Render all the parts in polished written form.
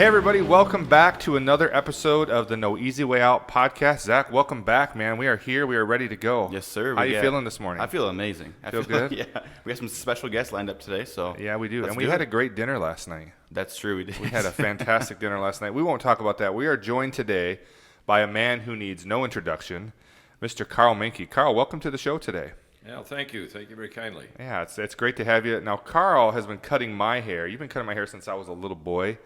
Hey everybody, welcome back to another episode of the No Easy Way Out podcast. Zach, welcome back, man. We are here. We are ready to go. Yes, sir. How you feeling this morning? I feel amazing. I feel good? Yeah. We have some special guests lined up today, so yeah, we do. And we had a great dinner last night. That's true, we did. We had a fantastic dinner last night. We won't talk about that. We are joined today by a man who needs no introduction, Mr. Karl Manke. Karl, welcome to the show today. Yeah, thank you. Thank you very kindly. Yeah, it's great to have you. Now, Karl has been cutting my hair. You've been cutting my hair since I was a little boy.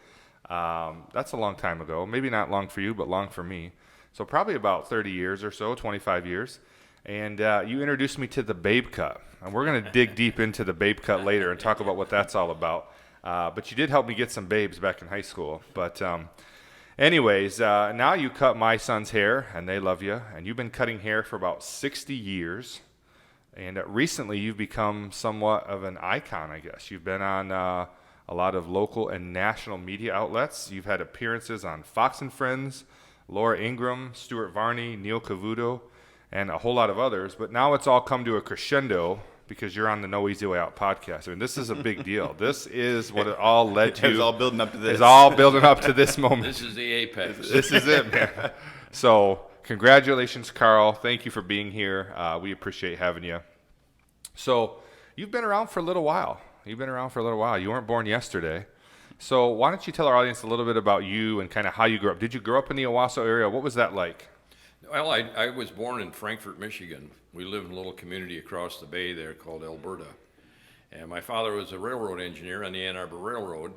That's a long time ago. Maybe not long for you, but long for me. So probably about 30 years or so, 25 years. And you introduced me to the Vape Cut. And we're going to dig deep into the Vape Cut later and talk about what that's all about. But you did help me get some babes back in high school. But anyways, now you cut my son's hair, and they love you. And you've been cutting hair for about 60 years. And recently you've become somewhat of an icon, I guess. You've been on a lot of local and national media outlets. You've had appearances on Fox & Friends, Laura Ingraham, Stuart Varney, Neil Cavuto, and a whole lot of others. But now it's all come to a crescendo because you're on the No Easy Way Out podcast. I mean, this is a big deal. This is what it all led to. It's all building up to this. It's all building up to this moment. This is the apex. This is it, man. So congratulations, Karl. Thank you for being here. We appreciate having you. So you've been around for a little while. You weren't born yesterday. So why don't you tell our audience a little bit about you and kind of how you grew up? Did you grow up in the Owosso area? What was that like? Well, I was born in Frankfort, Michigan. We live in a little community across the bay there called Alberta. And my father was a railroad engineer on the Ann Arbor Railroad.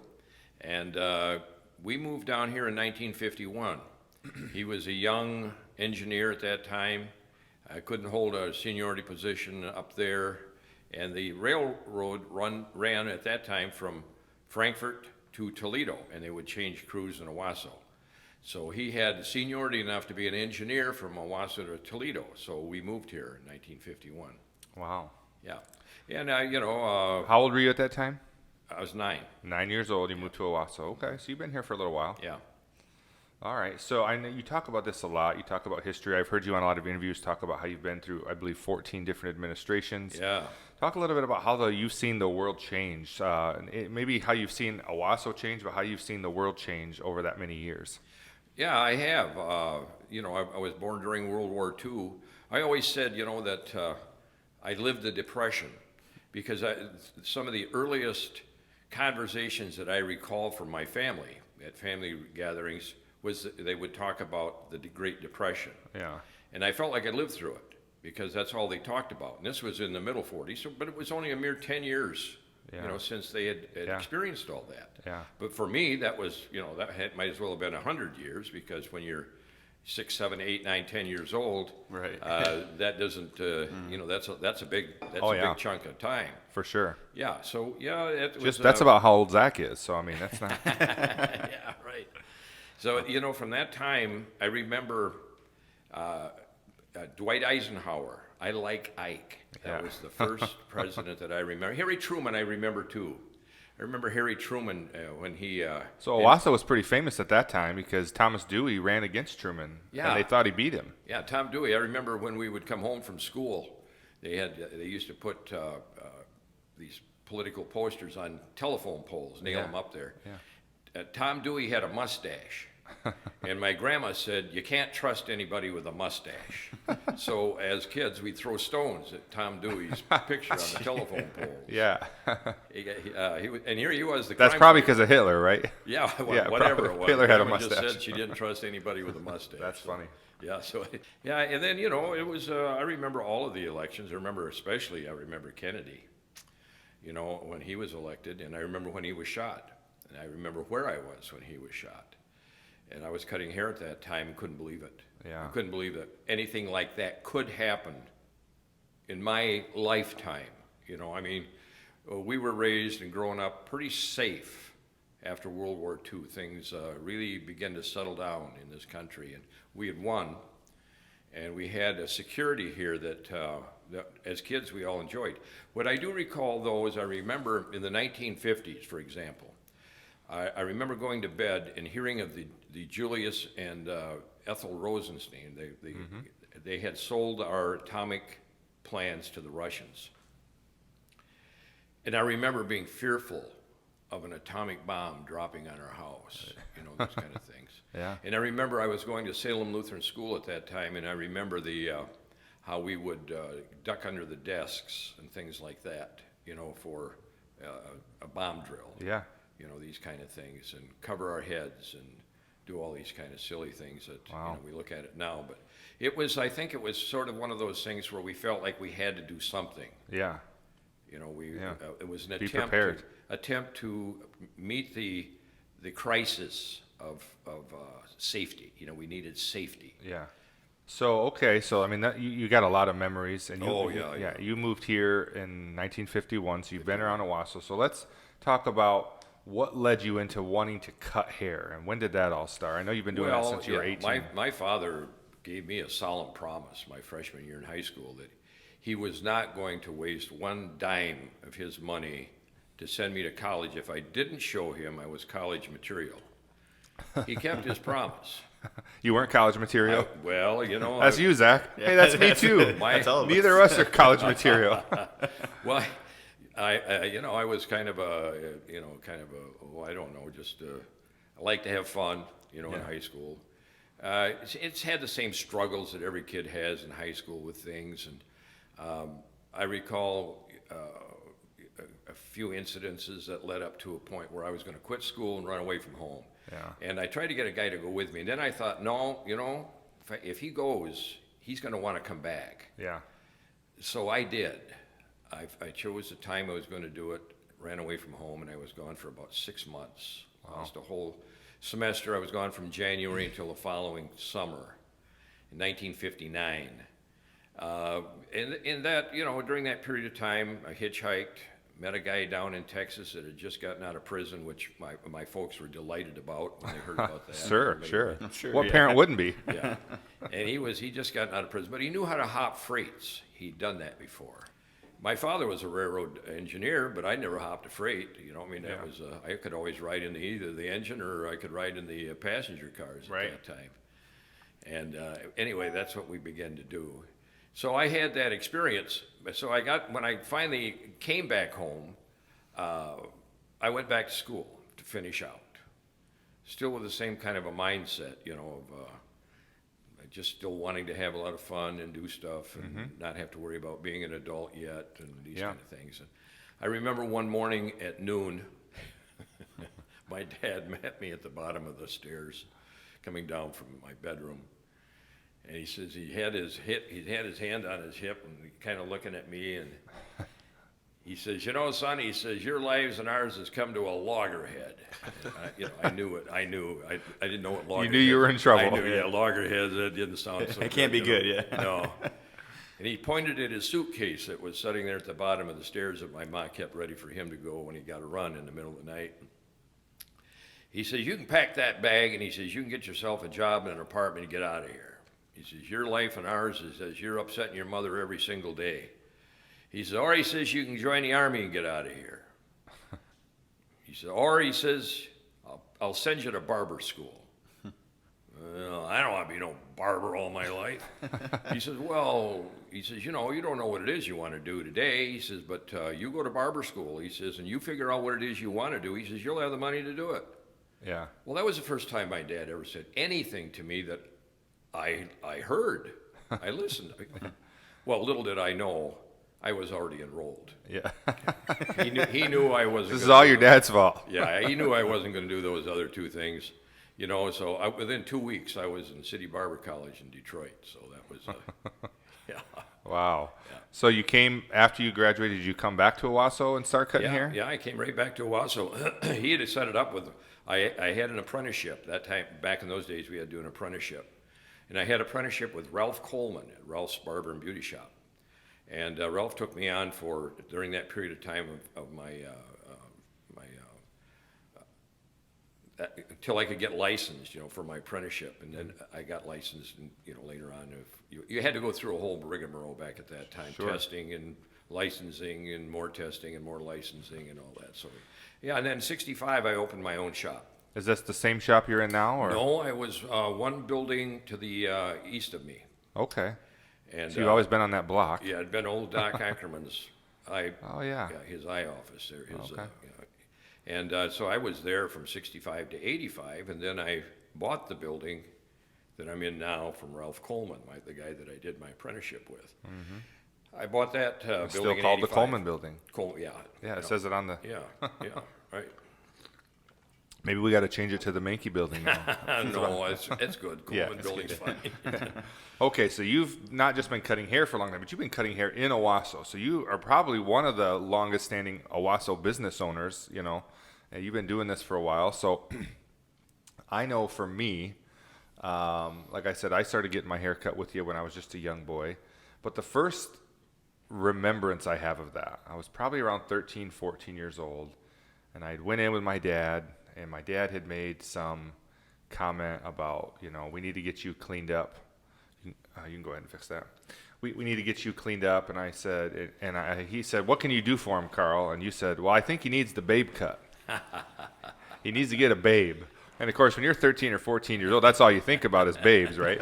And we moved down here in 1951. He was a young engineer at that time. I couldn't hold a seniority position up there. And the railroad ran at that time from Frankfort to Toledo, and they would change crews in Owosso. So he had seniority enough to be an engineer from Owosso to Toledo. So we moved here in 1951. Wow. Yeah. And, how old were you at that time? I was 9. 9 years old. You moved to Owosso. Okay, so you've been here for a little while. Yeah. All right. So I know you talk about this a lot. You talk about history. I've heard you on a lot of interviews talk about how you've been through, I believe, 14 different administrations. Yeah. Talk a little bit about how you've seen the world change. Maybe how you've seen Owosso change, but how you've seen the world change over that many years. Yeah, I have. I was born during World War II. I always said, that I lived the Depression because some of the earliest conversations that I recall from my family at family gatherings was that they would talk about the Great Depression. Yeah. And I felt like I lived through it because that's all they talked about. And this was in the middle 40s, but it was only a mere 10 years, since they had experienced all that. Yeah. But for me, that was, might as well have been 100 years because when you're 6, 7, 8, 9, 10 years old, right. That doesn't, that's a big chunk of time. For sure. Yeah. So it was. That's about how old Zach is. So I mean, that's not. Yeah. Right. So from that time, I remember Dwight Eisenhower. I like Ike. That was the first president that I remember. Harry Truman, I remember too. I remember Harry Truman when he. So Owosso was pretty famous at that time because Thomas Dewey ran against Truman. Yeah. And they thought he beat him. Yeah, Tom Dewey. I remember when we would come home from school, they used to put these political posters on telephone poles, nail them up there. Yeah. Tom Dewey had a mustache. And my grandma said, you can't trust anybody with a mustache. So as kids, we'd throw stones at Tom Dewey's picture on the telephone poles. Yeah. And here he was. That's probably because of Hitler, right? Yeah, whatever it was. Hitler had a Grandma mustache. just said she didn't trust anybody with a mustache. That's funny. Yeah, and then, it was, I remember all of the elections. I remember Kennedy, when he was elected, and I remember when he was shot. And I remember where I was when he was shot. And I was cutting hair at that time and couldn't believe it. Yeah. I couldn't believe that anything like that could happen in my lifetime. We were raised and growing up pretty safe after World War II. Things really began to settle down in this country, and we had won. And we had a security here that as kids we all enjoyed. What I do recall, though, is I remember in the 1950s, for example, I remember going to bed and hearing of the Julius and Ethel Rosenstein. They had sold our atomic plans to the Russians. And I remember being fearful of an atomic bomb dropping on our house, those kind of things. Yeah. And I remember I was going to Salem Lutheran School at that time, and I remember how we would duck under the desks and things like that, for a bomb drill. Yeah. These kind of things, and cover our heads and do all these kind of silly things that we look at it now. But I think it was sort of one of those things where we felt like we had to do something. Yeah. It was an prepared. attempt to meet the crisis of safety. We needed safety. Yeah. So okay, so I mean you got a lot of memories, and you moved here in 1951, so you've been around Owosso. So let's talk about what led you into wanting to cut hair, and when did that all start? I know you've been doing that since you were 18. My father gave me a solemn promise my freshman year in high school that he was not going to waste one dime of his money to send me to college if I didn't show him I was college material. He kept his promise. You weren't college material? That's you, Zach. Hey, that's me too. That's all of us. Neither of us are college material. Well, I was kind of I don't know, just I like to have fun, in high school. It's had the same struggles that every kid has in high school with things, and I recall a few incidences that led up to a point where I was going to quit school and run away from home. Yeah. And I tried to get a guy to go with me, and then I thought, no, if he goes, he's going to want to come back. Yeah. So I did. I chose the time I was going to do it, ran away from home, and I was gone for about 6 months. Almost a whole semester. I was gone from January until the following summer in 1959. And that, during that period of time, I hitchhiked, met a guy down in Texas that had just gotten out of prison, which my folks were delighted about when they heard about that. Sure. What yeah. parent wouldn't be? Yeah. And he just gotten out of prison, but he knew how to hop freights. He'd done that before. My father was a railroad engineer, but I never hopped a freight. That was I could always ride in either the engine or I could ride in the passenger cars at that time. And anyway, that's what we began to do. So I had that experience. So when I finally came back home, I went back to school to finish out. Still with the same kind of a mindset, of just still wanting to have a lot of fun and do stuff and not have to worry about being an adult yet and these kind of things. And I remember one morning at noon, my dad met me at the bottom of the stairs coming down from my bedroom. And he says he had his hand on his hip and kind of looking at me, and he says, son, he says, your lives and ours has come to a loggerhead. I knew it. I didn't know what loggerhead. You knew you were in trouble. I knew, loggerhead. That didn't sound so. It can't be good, yeah. No. And he pointed at his suitcase that was sitting there at the bottom of the stairs that my mom kept ready for him to go when he got a run in the middle of the night. He says, you can pack that bag, and he says, you can get yourself a job in an apartment and get out of here. He says, your life and ours is as you're upsetting your mother every single day. He says, or he says, you can join the Army and get out of here. He said, or he says, I'll send you to barber school. Well, I don't want to be no barber all my life. He says, you don't know what it is you want to do today. He says, but you go to barber school. He says, and you figure out what it is you want to do. He says, you'll have the money to do it. Yeah. Well, that was the first time my dad ever said anything to me that I heard. I listened. Well, little did I know, I was already enrolled. Yeah. He knew I wasn't. This is all your dad's fault. Yeah, he knew I wasn't going to do those other two things. So within 2 weeks, I was in City Barber College in Detroit. So that was, yeah. Wow. Yeah. So you came, after you graduated, did you come back to Owosso and start cutting hair? Yeah, I came right back to Owosso. He had set it up with, I had an apprenticeship. That time, back in those days, we had to do an apprenticeship. And I had an apprenticeship with Ralph Coleman at Ralph's Barber and Beauty Shop. And Ralph took me on during that period of time of my until I could get licensed, for my apprenticeship. And then I got licensed, and, later on. You had to go through a whole rigmarole back at that time, Sure. Testing and licensing and more testing and more licensing and all that. So, yeah, and then in 65, I opened my own shop. Is this the same shop you're in now? Or? No, I was one building to the east of me. Okay. And, So you've always been on that block? Yeah, it'd been old Doc Ackerman's Oh, yeah. his eye office there. Okay. And so I was there from 65 to 85, and then I bought the building that I'm in now from Ralph Coleman, the guy that I did my apprenticeship with. I bought that building It's still in called the 85. Coleman Building. Yeah. Yeah, it says it on the. Yeah, yeah, right. Maybe we got to change it to the Manke Building now. No, it's good. Yeah, Coleman it's Building's funny. Okay, so you've not just been cutting hair for a long time, but you've been cutting hair in Owosso. So you are probably one of the longest standing Owosso business owners, you know, and you've been doing this for a while. So I know for me, like I said, I started getting my hair cut with you when I was just a young boy. But the first remembrance I have of that, I was probably around 13, 14 years old. And I went in with my dad, and my dad had made some comment about, you know, we need to get you cleaned up. You can go ahead and fix that. We need to get you cleaned up. And I said, he said, what can you do for him, Carl? And you said, well, I think he needs the babe cut. He needs to get a babe. And of course, when you're 13 or 14 years old, that's all you think about is babes, right?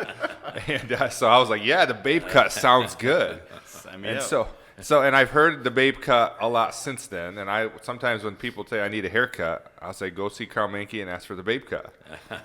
And so I was like, yeah, the babe cut sounds good. Sign me And up. and I've heard the babe cut a lot since then. And I sometimes when people say I need a haircut, I'll say go see Karl Manke and ask for the babe cut.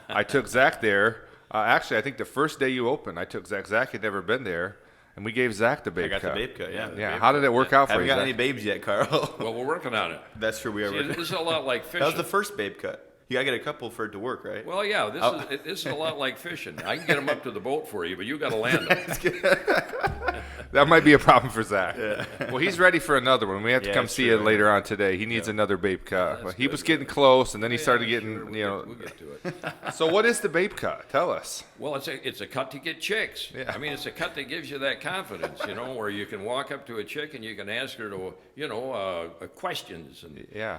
I took Zach there. Actually, I think the first day you opened, I took Zach. Zach had never been there, and we gave Zach the babe I got cut. the babe cut, yeah. Yeah. How did it work out for Haven't you? got Zach? any babes yet, Carl. Well, we're working on it. That's true. We are. See, working. this is a lot like fishing. That was the first babe cut. You gotta get a couple for it to work, right? Well, yeah, this is a lot like fishing. I can get them up to the boat for you, but you got to land them. That might be a problem for Zach. Well, he's ready for another one. We have to Yeah, come it's see true, it later on today. He needs another babe cut. Well, he was getting close, and then he started getting, Sure, you know. we'll get to it. So what is the babe cut? Tell us. Well, it's a cut to get chicks. Yeah. I mean, it's a cut that gives you that confidence, you know, where you can walk up to a chick and you can ask her to, you know, questions and Yeah.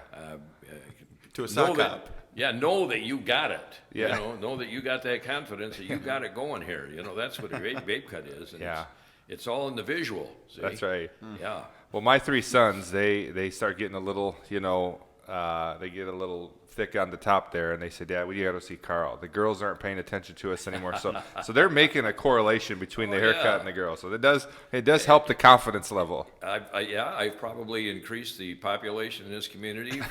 To a know sock that, hop. yeah, know that you got it. Yeah. You know that you got that confidence that you got it going here. You know, that's what a babe cut is. And Yeah. It's all in the visual. See? That's right. Yeah. Well, my three sons, they start getting a little, you know, they get a little thick on the top there, and they say, Dad, we got to see Carl. The girls aren't paying attention to us anymore. So they're making a correlation between the haircut yeah. and the girl. So it does help the confidence level. I've probably increased the population in this community,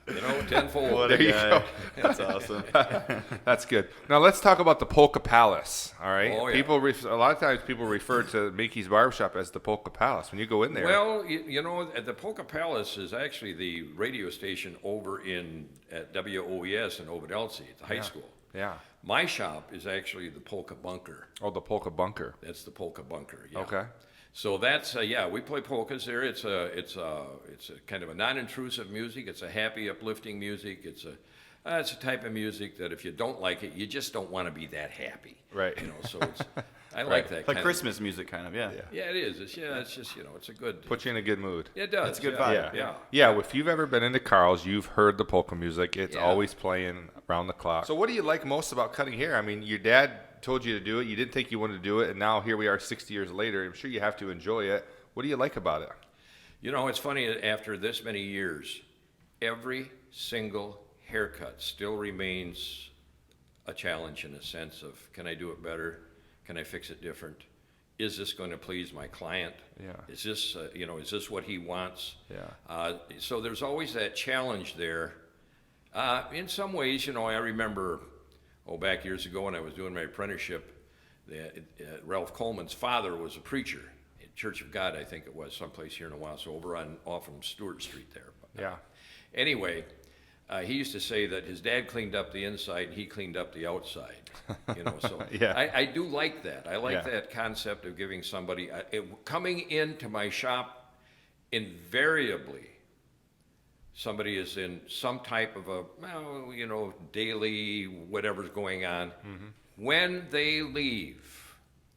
you know, tenfold. What There a you guy. go. That's awesome. That's good. Now let's talk about the Polka Palace. All right. Oh, yeah. People a lot of times people refer to Mickey's Barbershop as the Polka Palace. When you go in there, Well, you know, the Polka Palace is actually the radio station over at WOES in Owosso at the high school. yeah. My shop is actually the Polka Bunker. Oh, the Polka Bunker. That's the Polka Bunker. Yeah. Okay. So that's we play polkas there. It's a kind of a non-intrusive music. It's a happy, uplifting music. It's a type of music that if you don't like it, you just don't want to be that happy. Right. You know, so I like that. Like kind Christmas music, kind of. Yeah. Yeah, it is. It's just you know, it's a good. Put you in a good mood. It does. It's a good yeah, vibe. Yeah. Yeah, if you've ever been into Carl's, you've heard the polka music. It's Yeah. always playing around the clock. So what do you like most about cutting hair? I mean, your dad told you to do it. You didn't think you wanted to do it, and now here we are 60 years later. I'm sure you have to enjoy it. What do you like about it? You know, it's funny, after this many years, every single haircut still remains a challenge in a sense of, can I do it better? Can I fix it different? Is this going to please my client? Yeah. Is this, is this what he wants? Yeah. So there's always that challenge there. In some ways, you know, I remember, back years ago when I was doing my apprenticeship, Ralph Coleman's father was a preacher. Church of God, I think it was, someplace here in Owosso, off from Stewart Street there. Yeah. Anyway, he used to say that his dad cleaned up the inside and he cleaned up the outside. You know, so Yeah. I do like that. I like Yeah. that concept of giving somebody coming into my shop. Invariably, somebody is in some type of daily whatever's going on. Mm-hmm. When they leave,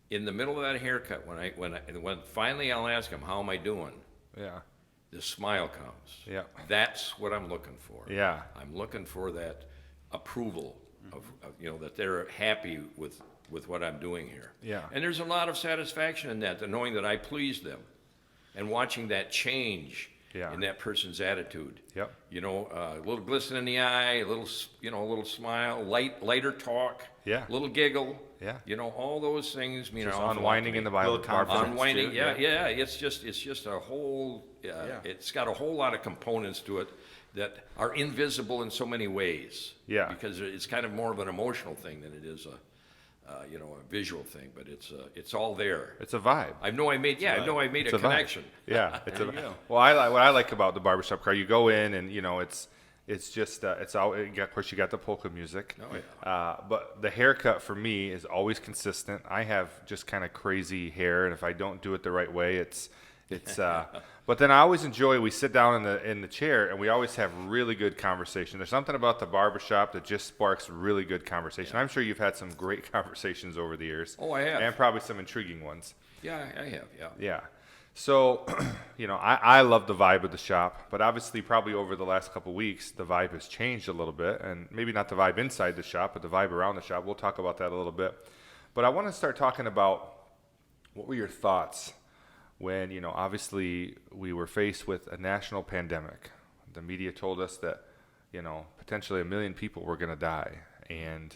in the middle of that haircut, when finally I'll ask them, how am I doing? Yeah. The smile comes. Yeah. That's what I'm looking for. Yeah. I'm looking for that approval of that they're happy with what I'm doing here. Yeah. And there's a lot of satisfaction in that, knowing that I pleased them and watching that change. Yeah. in that person's attitude. Yep. You know, a little glisten in the eye, a little, a little smile, lighter talk, Yeah. a little giggle. Yeah. You know, all those things mean Just an awful lot to unwinding me. in the Bible. Little confidence. Unwinding, too, yeah. It's just a whole. It's got a whole lot of components to it that are invisible in so many ways. Yeah. Because it's kind of more of an emotional thing than it is a visual thing. But it's all there. It's a vibe. I know I made It's a vibe. connection. Yeah, it's There you go. well. What I like about the barbershop car, you go in and it's just it's all. Of course, you got the polka music. Oh, yeah. But the haircut for me is always consistent. I have just kind of crazy hair, and if I don't do it the right way, it's. But then I always enjoy. We sit down in the chair, and we always have really good conversation. There's something about the barbershop that just sparks really good conversation. I'm sure you've had some great conversations over the years. Oh, I have. And probably some intriguing ones. Yeah, I have. Yeah. Yeah. So, I love the vibe of the shop, but obviously probably over the last couple weeks, the vibe has changed a little bit, and maybe not the vibe inside the shop, but the vibe around the shop. We'll talk about that a little bit. But I want to start talking about what were your thoughts when, obviously we were faced with a national pandemic. The media told us that, potentially 1 million people were going to die. And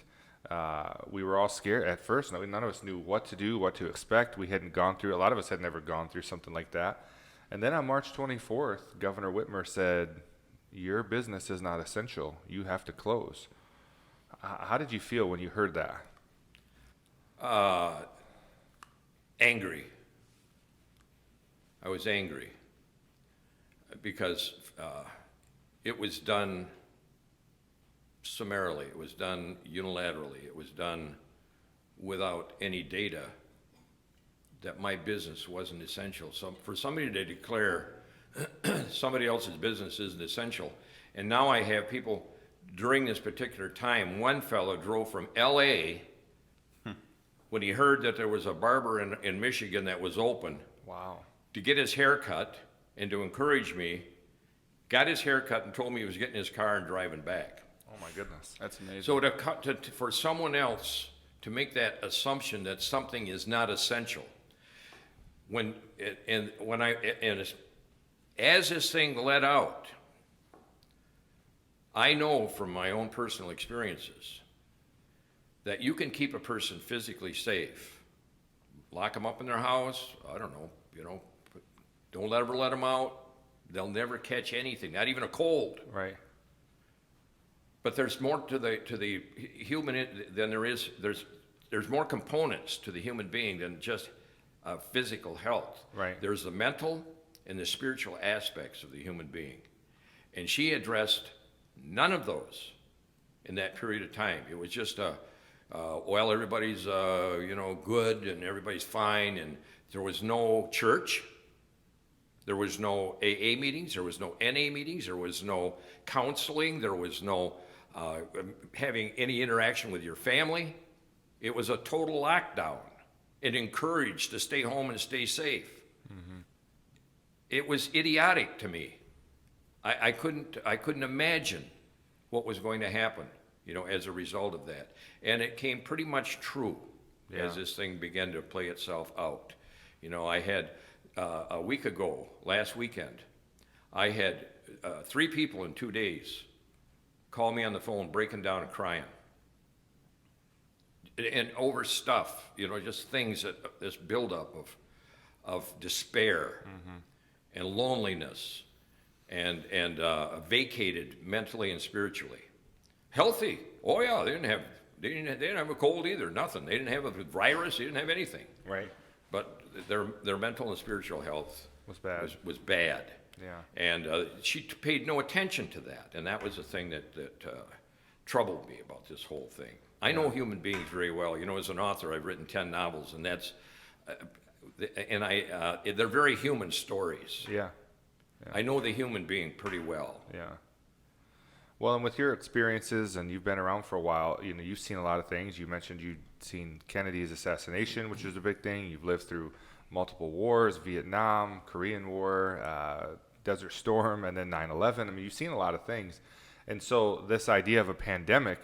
we were all scared at first. None of us knew what to do, what to expect. We hadn't gone through, a lot of us had never gone through something like that. And then on March 24th, Governor Whitmer said, your business is not essential. You have to close. How did you feel when you heard that? Angry. I was angry because it was done summarily. It was done unilaterally. It was done without any data that my business wasn't essential. So for somebody to declare somebody else's business isn't essential, and now I have people during this particular time, one fellow drove from L.A. when he heard that there was a barber in Michigan that was open. Wow. To get his hair cut and to encourage me, got his hair cut and told me he was getting in his car and driving back. Oh my goodness. That's amazing. So for someone else to make that assumption that something is not essential, as this thing let out, I know from my own personal experiences that you can keep a person physically safe, lock them up in their house. I don't know, don't ever let them out. They'll never catch anything, not even a cold. Right. But there's more to the human than there is. There's more components to the human being than just physical health. Right. There's the mental and the spiritual aspects of the human being, and she addressed none of those in that period of time. It was just everybody's good and everybody's fine, and there was no church. There was no AA meetings, there was no NA meetings, there was no counseling, there was no having any interaction with your family. It was a total lockdown and encouraged to stay home and stay safe. Mm-hmm. It was idiotic to me. I couldn't imagine what was going to happen, as a result of that. And it came pretty much true as this thing began to play itself out. I had a week ago, last weekend, I had 3 people in 2 days call me on the phone breaking down and crying. And over stuff, just things that this buildup of despair and loneliness and vacated mentally and spiritually. Healthy. Oh yeah, they didn't have a cold either, nothing. They didn't have a virus, they didn't have anything. Right. But their mental and spiritual health Was bad. Was bad. Yeah. And she paid no attention to that, and that was the thing that troubled me about this whole thing. I know human beings very well. As an author, I've written 10 novels, and they're very human stories. Yeah. I know the human being pretty well. Yeah. Well, and with your experiences, and you've been around for a while, you've seen a lot of things. You mentioned you'd seen Kennedy's assassination, which was a big thing. You've lived through multiple wars, Vietnam, Korean War, Desert Storm, and then 9/11. I mean, you've seen a lot of things. And so this idea of a pandemic,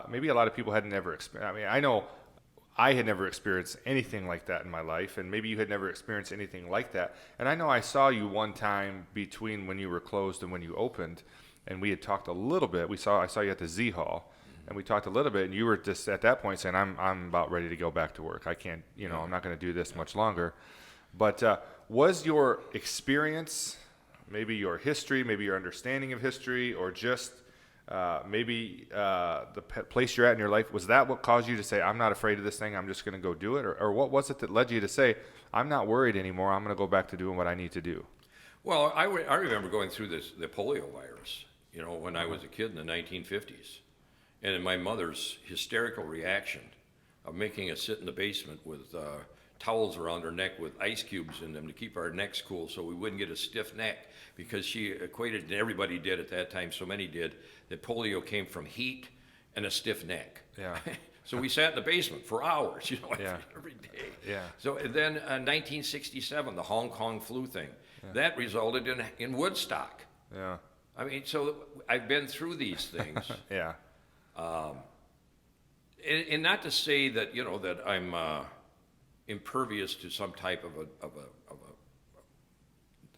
maybe a lot of people had never experienced. I mean, I know I had never experienced anything like that in my life, and maybe you had never experienced anything like that. And I know I saw you one time between when you were closed and when you opened, and we had talked a little bit. I saw you at the Z Hall, and we talked a little bit, and you were just at that point saying, I'm about ready to go back to work. I can't, I'm not going to do this much longer. But was your experience, maybe your history, maybe your understanding of history, or just maybe the place you're at in your life, was that what caused you to say, I'm not afraid of this thing, I'm just going to go do it? Or what was it that led you to say, I'm not worried anymore, I'm going to go back to doing what I need to do? Well, I remember going through the polio virus, when I was a kid in the 1950s. And in my mother's hysterical reaction of making us sit in the basement with towels around her neck with ice cubes in them to keep our necks cool so we wouldn't get a stiff neck, because she equated, and everybody did at that time, so many did, that polio came from heat and a stiff neck. Yeah. So we sat in the basement for hours, Yeah. every day. Yeah. So and then 1967, the Hong Kong flu thing, that resulted in Woodstock. Yeah. I mean, so I've been through these things. Yeah. And not to say that that I'm impervious to some type of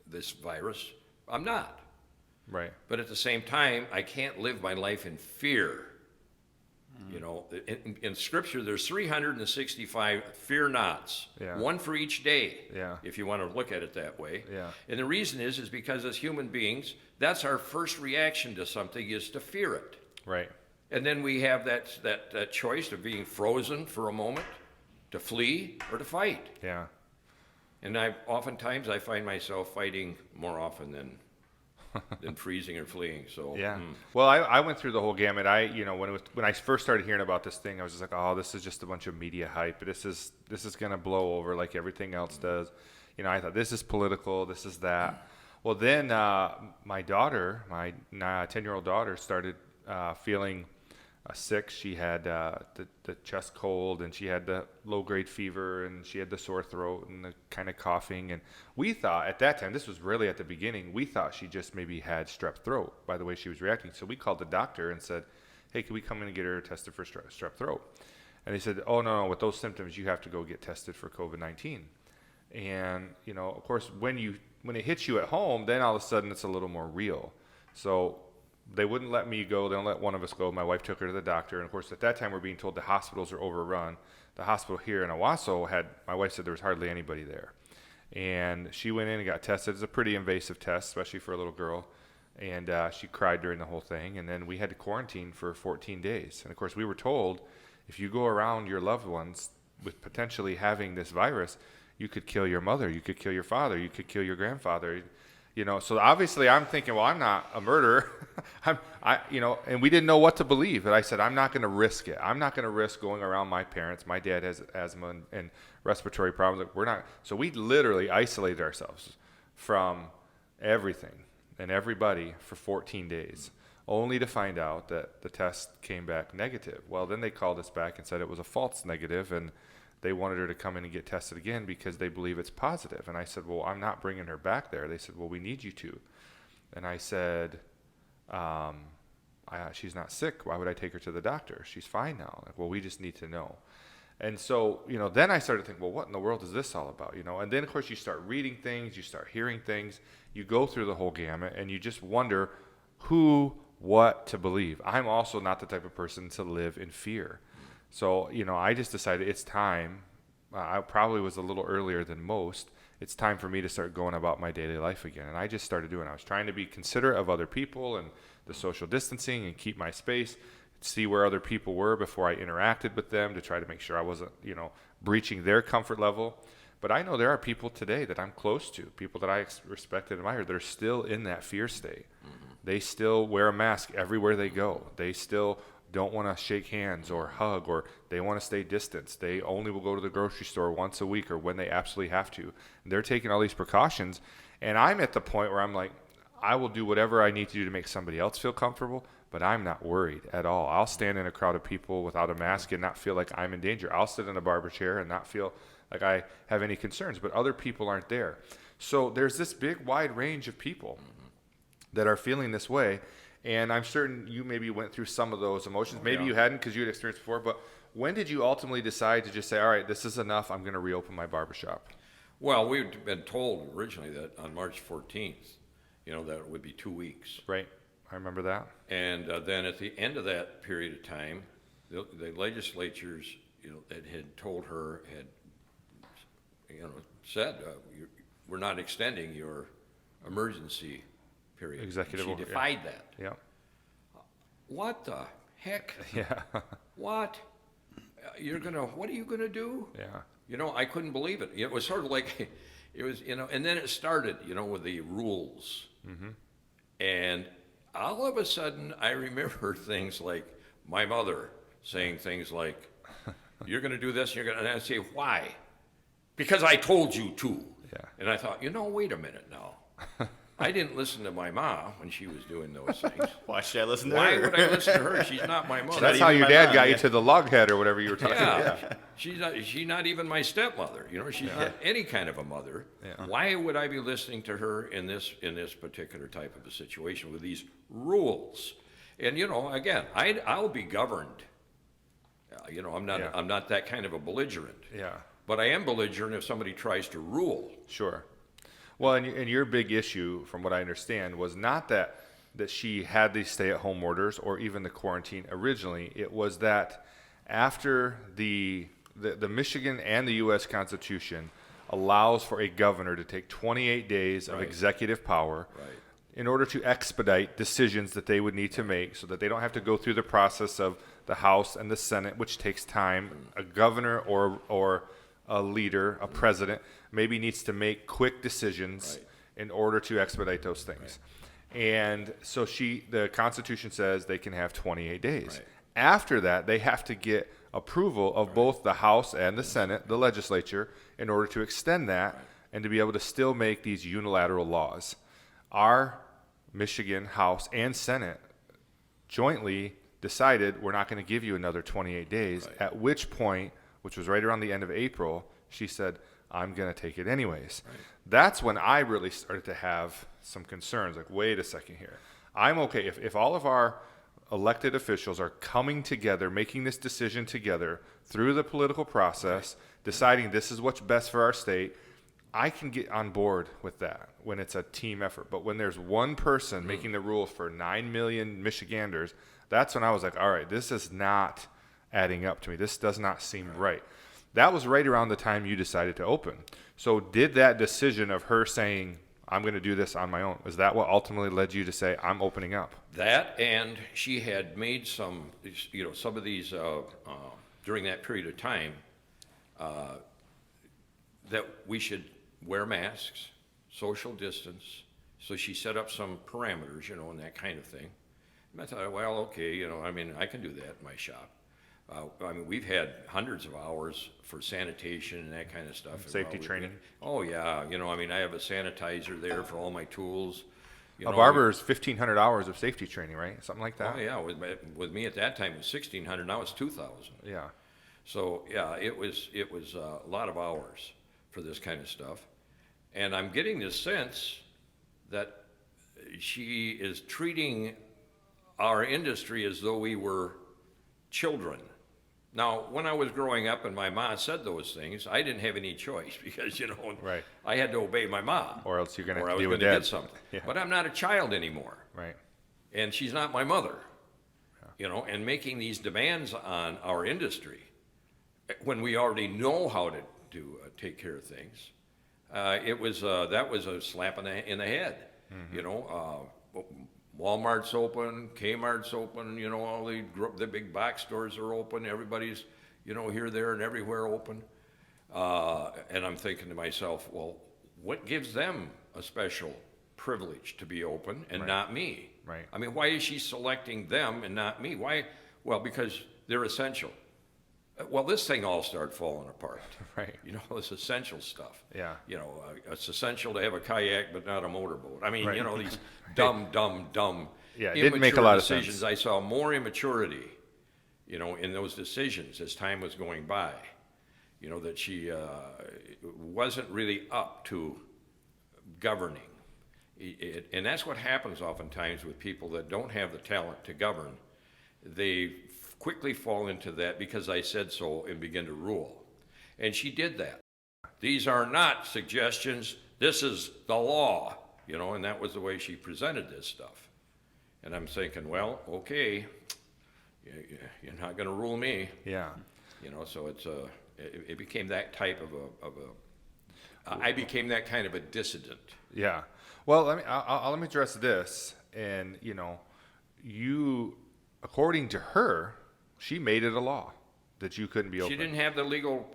this virus. I'm not. Right. But at the same time, I can't live my life in fear. In Scripture, there's 365 fear nots, Yeah. one for each day. Yeah. If you want to look at it that way. Yeah. And the reason is because as human beings, that's our first reaction to something, is to fear it. Right. And then we have that choice of being frozen for a moment, to flee or to fight. Yeah. And oftentimes I find myself fighting more often than freezing or fleeing. So Yeah. Well, I went through the whole gamut. When I first started hearing about this thing, I was just like, oh, this is just a bunch of media hype. This is going to blow over like everything else does. I thought this is political, this is that. Well, then my daughter, my 10-year-old daughter, started feeling sick. She had the chest cold, and she had the low-grade fever, and she had the sore throat and the kind of coughing. And we thought at that time, this was really at the beginning, we thought she just maybe had strep throat by the way she was reacting. So we called the doctor and said, hey, can we come in and get her tested for strep throat? And they said, oh, no, with those symptoms, you have to go get tested for COVID-19. And, of course, when it hits you at home, then all of a sudden it's a little more real. So they wouldn't let me go. They don't let one of us go. My wife took her to the doctor. And, of course, at that time, we're being told the hospitals are overrun. The hospital here in Owosso my wife said there was hardly anybody there. And she went in and got tested. It's a pretty invasive test, especially for a little girl. And she cried during the whole thing. And then we had to quarantine for 14 days. And, of course, we were told if you go around your loved ones with potentially having this virus, you could kill your mother, you could kill your father, you could kill your grandfather. So obviously I'm thinking, well, I'm not a murderer. And we didn't know what to believe. But I said, I'm not going to risk it. I'm not going to risk going around my parents. My dad has asthma and respiratory problems. We're not. So we literally isolated ourselves from everything and everybody for 14 days, only to find out that the test came back negative. Well, then they called us back and said it was a false negative, and they wanted her to come in and get tested again because they believe it's positive. And I said, well, I'm not bringing her back there. They said, well, we need you to. And I said, she's not sick. Why would I take her to the doctor? She's fine now. Like, well, we just need to know. And so, then I started to think, well, what in the world is this all about? And then, of course, you start reading things, you start hearing things, you go through the whole gamut, and you just wonder what to believe. I'm also not the type of person to live in fear. So, I just decided it's time. I probably was a little earlier than most. It's time for me to start going about my daily life again. And I just started doing it. I was trying to be considerate of other people and the social distancing and keep my space, see where other people were before I interacted with them to try to make sure I wasn't, breaching their comfort level. But I know there are people today that I'm close to, people that I respect and admire, that are still in that fear state. Mm-hmm. They still wear a mask everywhere they go. They still don't want to shake hands or hug, or they want to stay distant. They only will go to the grocery store once a week or when they absolutely have to. And they're taking all these precautions. And I'm at the point where I'm like, I will do whatever I need to do to make somebody else feel comfortable, but I'm not worried at all. I'll stand in a crowd of people without a mask and not feel like I'm in danger. I'll sit in a barber chair and not feel like I have any concerns, but other people aren't there. So there's this big, wide range of people that are feeling this way. And I'm certain you maybe went through some of those emotions. Maybe you hadn't because you had experienced before. But when did you ultimately decide to just say, all right, this is enough, I'm going to reopen my barbershop? Well, we'd been told originally that on March 14th, that it would be 2 weeks. Right. I remember that. And then at the end of that period of time, the legislatures, that had told her, said, we're not extending your emergency period. Executive She order, defied that. Yeah. What the heck? Yeah. What? What are you gonna do? Yeah. I couldn't believe it. It was sort of like, it was, and then it started, with the rules. Mm-hmm. And all of a sudden, I remember things like my mother saying things like, you're going to do this, and I say, why? Because I told you to. Yeah. And I thought, wait a minute now. I didn't listen to my mom when she was doing those things. Why should I listen to Why her? would I listen to her? She's not my mother. That's how even your my dad mom, got you yeah. to the loghead or whatever you were talking about. Yeah, she's not even my stepmother. She's not any kind of a mother. Yeah. Why would I be listening to her in this particular type of a situation with these rules? And again, I'll be governed. I'm not that kind of a belligerent. Yeah. But I am belligerent if somebody tries to rule. Sure. Well, and your big issue, from what I understand, was not that she had these stay-at-home orders or even the quarantine originally. It was that after the Michigan and the U.S. Constitution allows for a governor to take 28 days of Right. executive power Right. in order to expedite decisions that they would need to make so that they don't have to go through the process of the House and the Senate, which takes time. A governor or a leader, a president, maybe needs to make quick decisions Right. in order to expedite those things. Right. And so the Constitution says they can have 28 days. Right. After that, they have to get approval of both the House and the Senate, the legislature, in order to extend that and to be able to still make these unilateral laws. Our Michigan House and Senate jointly decided we're not going to give you another 28 days, Right. at which point, which was right around the end of April, she said, I'm going to take it anyways. Right. That's when I really started to have some concerns. Like, wait a second here. I'm okay. If all of our elected officials are coming together, making this decision together through the political process, deciding this is what's best for our state, I can get on board with that when it's a team effort. But when there's one person making the rules for 9 million Michiganders, that's when I was like, all right, this is not adding up to me. This does not seem right. That was right around the time you decided to open. So did that decision of her saying, I'm going to do this on my own, is that what ultimately led you to say, I'm opening up? That, and she had made some of these, during that period of time, that we should wear masks, social distance. So she set up some parameters, and that kind of thing. And I thought, well, okay, I can do that in my shop. We've had hundreds of hours for sanitation and that kind of stuff. Safety training. Oh, yeah. I have a sanitizer there for all my tools. A barber is 1,500 hours of safety training, right? Something like that? Oh, yeah. With me at that time, it was 1,600. Now it's 2,000. Yeah. So, yeah, it was a lot of hours for this kind of stuff. And I'm getting this sense that she is treating our industry as though we were children. Now, when I was growing up and my mom said those things, I didn't have any choice because, Right. I had to obey my mom. Or else you're going to or have I to was deal with going to dad. get something. Yeah. But I'm not a child anymore. Right. And she's not my mother. And making these demands on our industry when we already know how to take care of things, that was a slap in the head. Mm-hmm. Walmart's open, Kmart's open, all the big box stores are open, everybody's, here, there, and everywhere open. And I'm thinking to myself, well, what gives them a special privilege to be open and Right. not me? Right. Why is she selecting them and not me? Why? Well, because they're essential. Well, this thing all started falling apart. Right. This essential stuff. Yeah. It's essential to have a kayak, but not a motorboat. Right. These dumb, Yeah, it didn't make a lot of sense. decisions. I saw more immaturity, in those decisions as time was going by. That she wasn't really up to governing. And that's what happens oftentimes with people that don't have the talent to govern. they quickly fall into that because I said so and begin to rule. And she did that. These are not suggestions. This is the law, and that was the way she presented this stuff. And I'm thinking, well, okay, you're not going to rule me. Yeah. So it became that type of I became that kind of a dissident. Yeah. Well, let me address this. And, you, according to her, she made it a law that you couldn't be open. She didn't have the legal,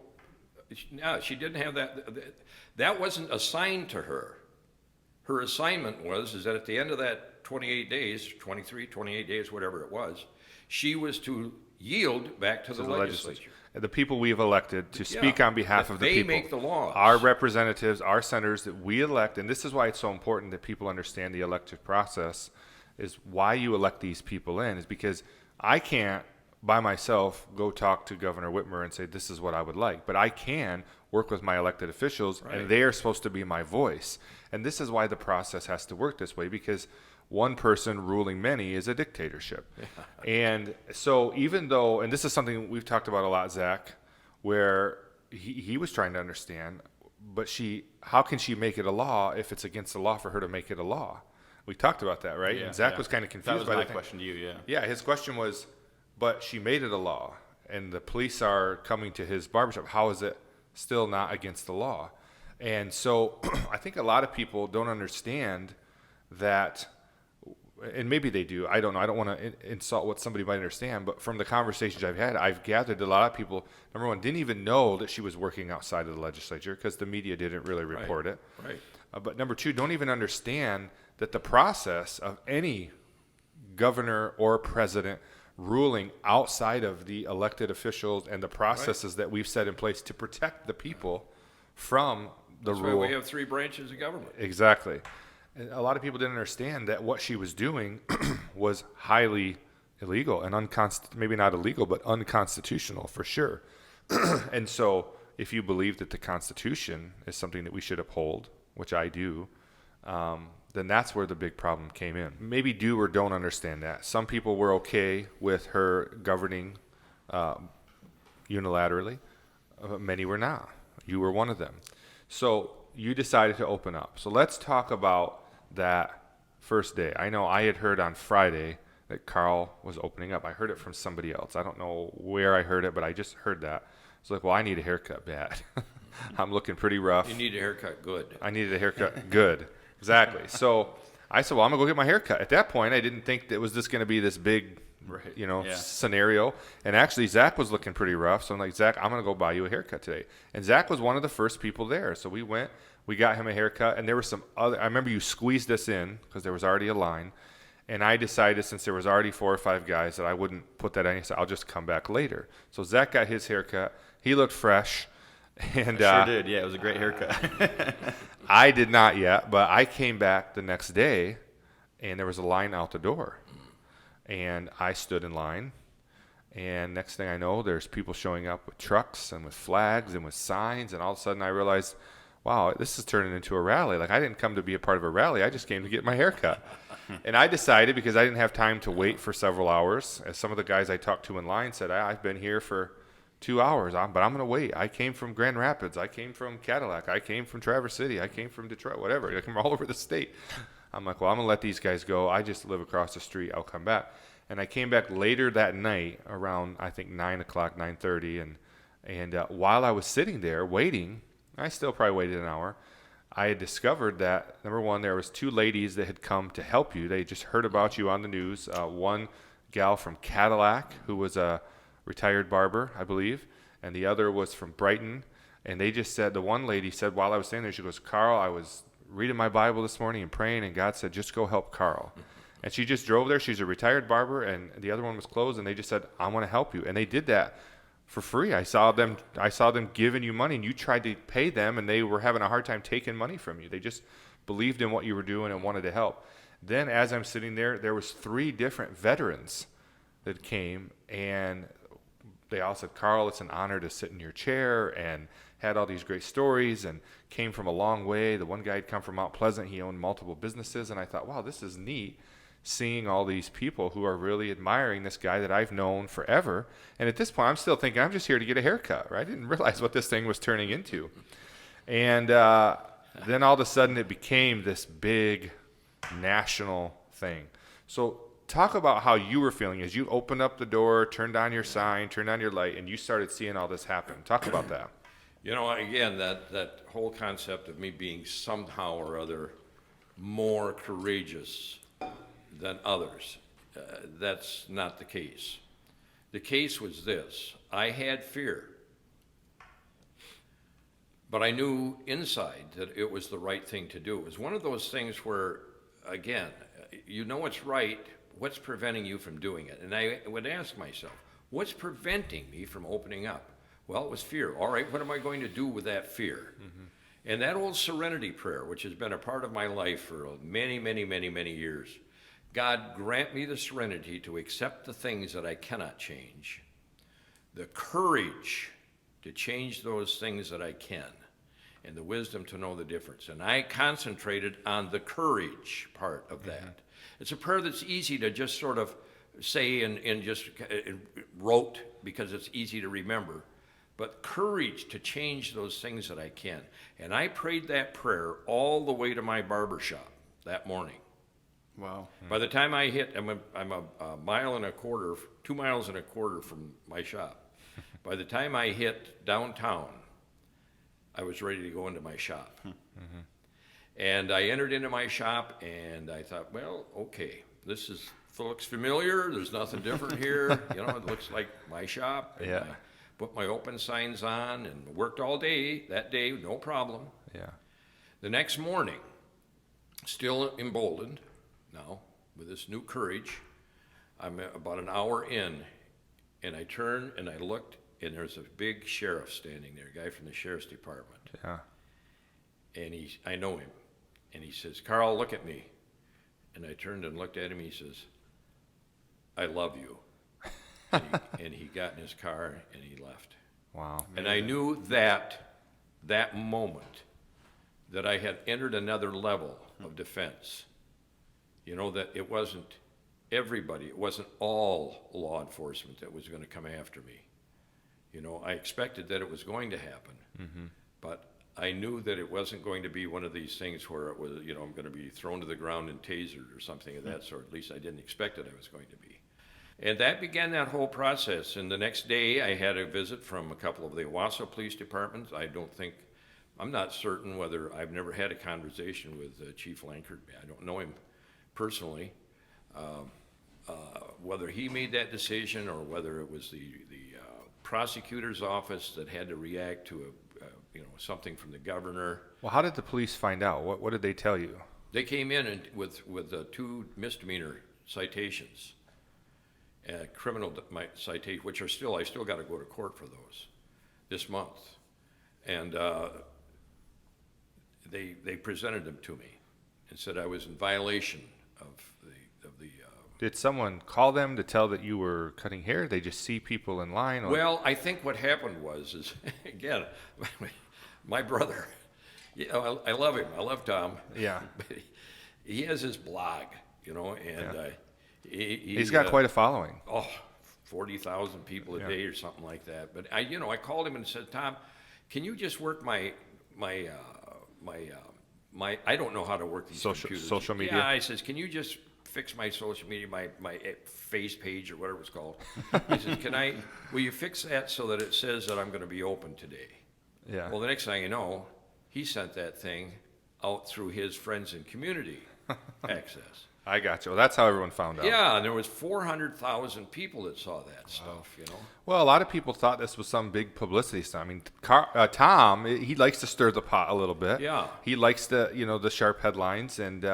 no, she didn't have that. That wasn't assigned to her. Her assignment is that at the end of that 28 days, 28 days, whatever it was, she was to yield back to the legislature. The people we have elected to speak on behalf of the people. They make the laws. Our representatives, our senators that we elect, and this is why it's so important that people understand the elective process, is why you elect these people in, is because I can't, by myself, go talk to Governor Whitmer and say, this is what I would like. But I can work with my elected officials, and they are supposed to be my voice. And this is why the process has to work this way, because one person ruling many is a dictatorship. And so even though, and this is something we've talked about a lot, Zach, where he was trying to understand, but how can she make it a law if it's against the law for her to make it a law? We talked about that, right? Yeah, and Zach was kind of confused by my the thing. question to you, yeah. Yeah, his question was, but she made it a law, and the police are coming to his barbershop. How is it still not against the law? And so I think a lot of people don't understand that, and maybe they do. I don't know. I don't want to insult what somebody might understand, but from the conversations I've had, I've gathered that a lot of people, number one, didn't even know that she was working outside of the legislature because the media didn't really report it. Right. But number two, don't even understand that the process of any governor or president ruling outside of the elected officials and the processes that we've set in place to protect the people from the That's rule. why we have 3 branches of government. Exactly. And a lot of people didn't understand that what she was doing was highly illegal and maybe not illegal, but unconstitutional for sure. And so if you believe that the Constitution is something that we should uphold, which I do, then that's where the big problem came in. Maybe do or don't understand that. Some people were okay with her governing unilaterally. Many were not. You were one of them. So you decided to open up. So let's talk about that first day. I know I had heard on Friday that Karl was opening up. I heard it from somebody else. I don't know where I heard it, but I just heard that. It's like, well, I need a haircut bad. I'm looking pretty rough. You need a haircut good. I needed a haircut good. Exactly. So I said, well, I'm going to go get my haircut. At that point, I didn't think that it was just going to be this big, scenario. And actually, Zach was looking pretty rough. So I'm like, Zach, I'm going to go buy you a haircut today. And Zach was one of the first people there. So we went, we got him a haircut. And there were some other, I remember you squeezed us in because there was already a line. And I decided, since there was already 4 or 5 guys, that I wouldn't put that in. So I'll just come back later. So Zach got his haircut. He looked fresh. And I sure did. Yeah, it was a great haircut. I did not yet, but I came back the next day, and there was a line out the door. And I stood in line, and next thing I know, there's people showing up with trucks and with flags and with signs, and all of a sudden I realized, wow, this is turning into a rally. Like, I didn't come to be a part of a rally. I just came to get my haircut. And I decided, because I didn't have time to wait for several hours, as some of the guys I talked to in line said, I've been here for 2 hours, but I'm going to wait. I came from Grand Rapids. I came from Cadillac. I came from Traverse City. I came from Detroit, whatever. I came all over the state. I'm like, well, I'm going to let these guys go. I just live across the street. I'll come back. And I came back later that night around, I think, 9 o'clock, 9:30. And while I was sitting there waiting, I still probably waited an hour, I had discovered that, number one, there was 2 ladies that had come to help you. They just heard about you on the news. One gal from Cadillac, who was a retired barber, I believe, and the other was from Brighton. And they just said, the one lady said, while I was standing there, she goes, Karl, I was reading my Bible this morning and praying, and God said, just go help Karl. And she just drove there. She's a retired barber, and the other one was closed, and they just said, I want to help you. And they did that for free. I saw them giving you money, and you tried to pay them, and they were having a hard time taking money from you. They just believed in what you were doing and wanted to help. Then as I'm sitting there was 3 different veterans that came, and they all said, Karl, it's an honor to sit in your chair, and had all these great stories and came from a long way. The one guy had come from Mount Pleasant. He owned multiple businesses, and I thought, wow, this is neat seeing all these people who are really admiring this guy that I've known forever. And at this point, I'm still thinking, I'm just here to get a haircut, right? I didn't realize what this thing was turning into. And then all of a sudden, it became this big national thing. So talk about how you were feeling as you opened up the door, turned on your sign, turned on your light, and you started seeing all this happen. Talk about that. You know, again, that whole concept of me being somehow or other more courageous than others, that's not the case. The case was this: I had fear, but I knew inside that it was the right thing to do. It was one of those things where, again, you know it's right, what's preventing you from doing it? And I would ask myself, what's preventing me from opening up? Well, it was fear. All right, what am I going to do with that fear? Mm-hmm. And that old serenity prayer, which has been a part of my life for many, many, many, many years. God, grant me the serenity to accept the things that I cannot change, the courage to change those things that I can, and the wisdom to know the difference. And I concentrated on the courage part of that. Mm-hmm. It's a prayer that's easy to just sort of say and just wrote because it's easy to remember. But courage to change those things that I can. And I prayed that prayer all the way to my barber shop that morning. Wow. By the time I hit, I'm a mile and a quarter, 2 miles and a quarter from my shop. By the time I hit downtown, I was ready to go into my shop. Mm-hmm. And I entered into my shop, and I thought, well, okay, this looks familiar. There's nothing different here. You know, it looks like my shop. And yeah. I put my open signs on and worked all day that day, no problem. Yeah. The next morning, still emboldened now with this new courage, I'm about an hour in, and I turned and I looked, and there's a big sheriff standing there, a guy from the sheriff's department. Yeah. And I know him, and he says, "Karl, look at me." And I turned and looked at him. He says, "I love you." And he got in his car and he left. Wow. And I knew that moment that I had entered another level of defense. You know, that it wasn't everybody, it wasn't all law enforcement that was going to come after me. You know, I expected that it was going to happen, mm-hmm. but I knew that it wasn't going to be one of these things where it was, you know, I'm going to be thrown to the ground and tasered or something of that sort. At least I didn't expect that I was going to be. And that began that whole process. And the next day I had a visit from a couple of the Owosso police departments. I'm not certain whether, I've never had a conversation with Chief Lankard. I don't know him personally. Whether he made that decision or whether it was the prosecutor's office that had to react to something from the governor. Well, how did the police find out? What did they tell you? They came in with 2 misdemeanor citations. Criminal citation, which I still got to go to court for those this month, and they presented them to me and said I was in violation of the. Did someone call them to tell that you were cutting hair? They just see people in line. Well, I think what happened is again, my brother. I love him. I love Tom. Yeah. He has his blog, and. Yeah. He's got quite a following. 40,000 people a day or something like that. But I called him and said, "Tom, can you just work my I don't know how to work these computers. Social media." Yeah, I says, "Can you just fix my social media, my face page or whatever it's called?" He says, will you fix that so that it says that I'm going to be open today?" Yeah. Well, the next thing you know, he sent that thing out through his friends and community access. I got you. Well, that's how everyone found out. Yeah, and there was 400,000 people that saw that stuff, Well, a lot of people thought this was some big publicity stunt. I mean, Tom, he likes to stir the pot a little bit. Yeah. He likes the sharp headlines, and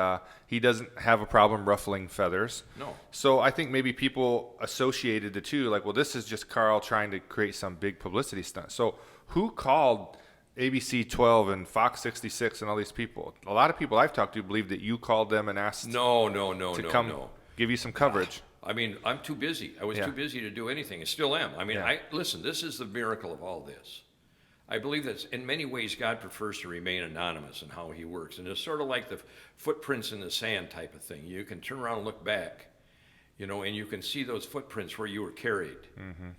he doesn't have a problem ruffling feathers. No. So I think maybe people associated the two, like, well, this is just Karl trying to create some big publicity stunt. So who called ABC 12 and Fox 66 and all these people? A lot of people I've talked to believe that you called them and asked to come give you some coverage. I mean, I'm too busy. I was too busy to do anything. I still am. I mean, listen, this is the miracle of all this. I believe that in many ways God prefers to remain anonymous in how he works. And it's sort of like the footprints in the sand type of thing. You can turn around and look back, and you can see those footprints where you were carried. Mm-hmm.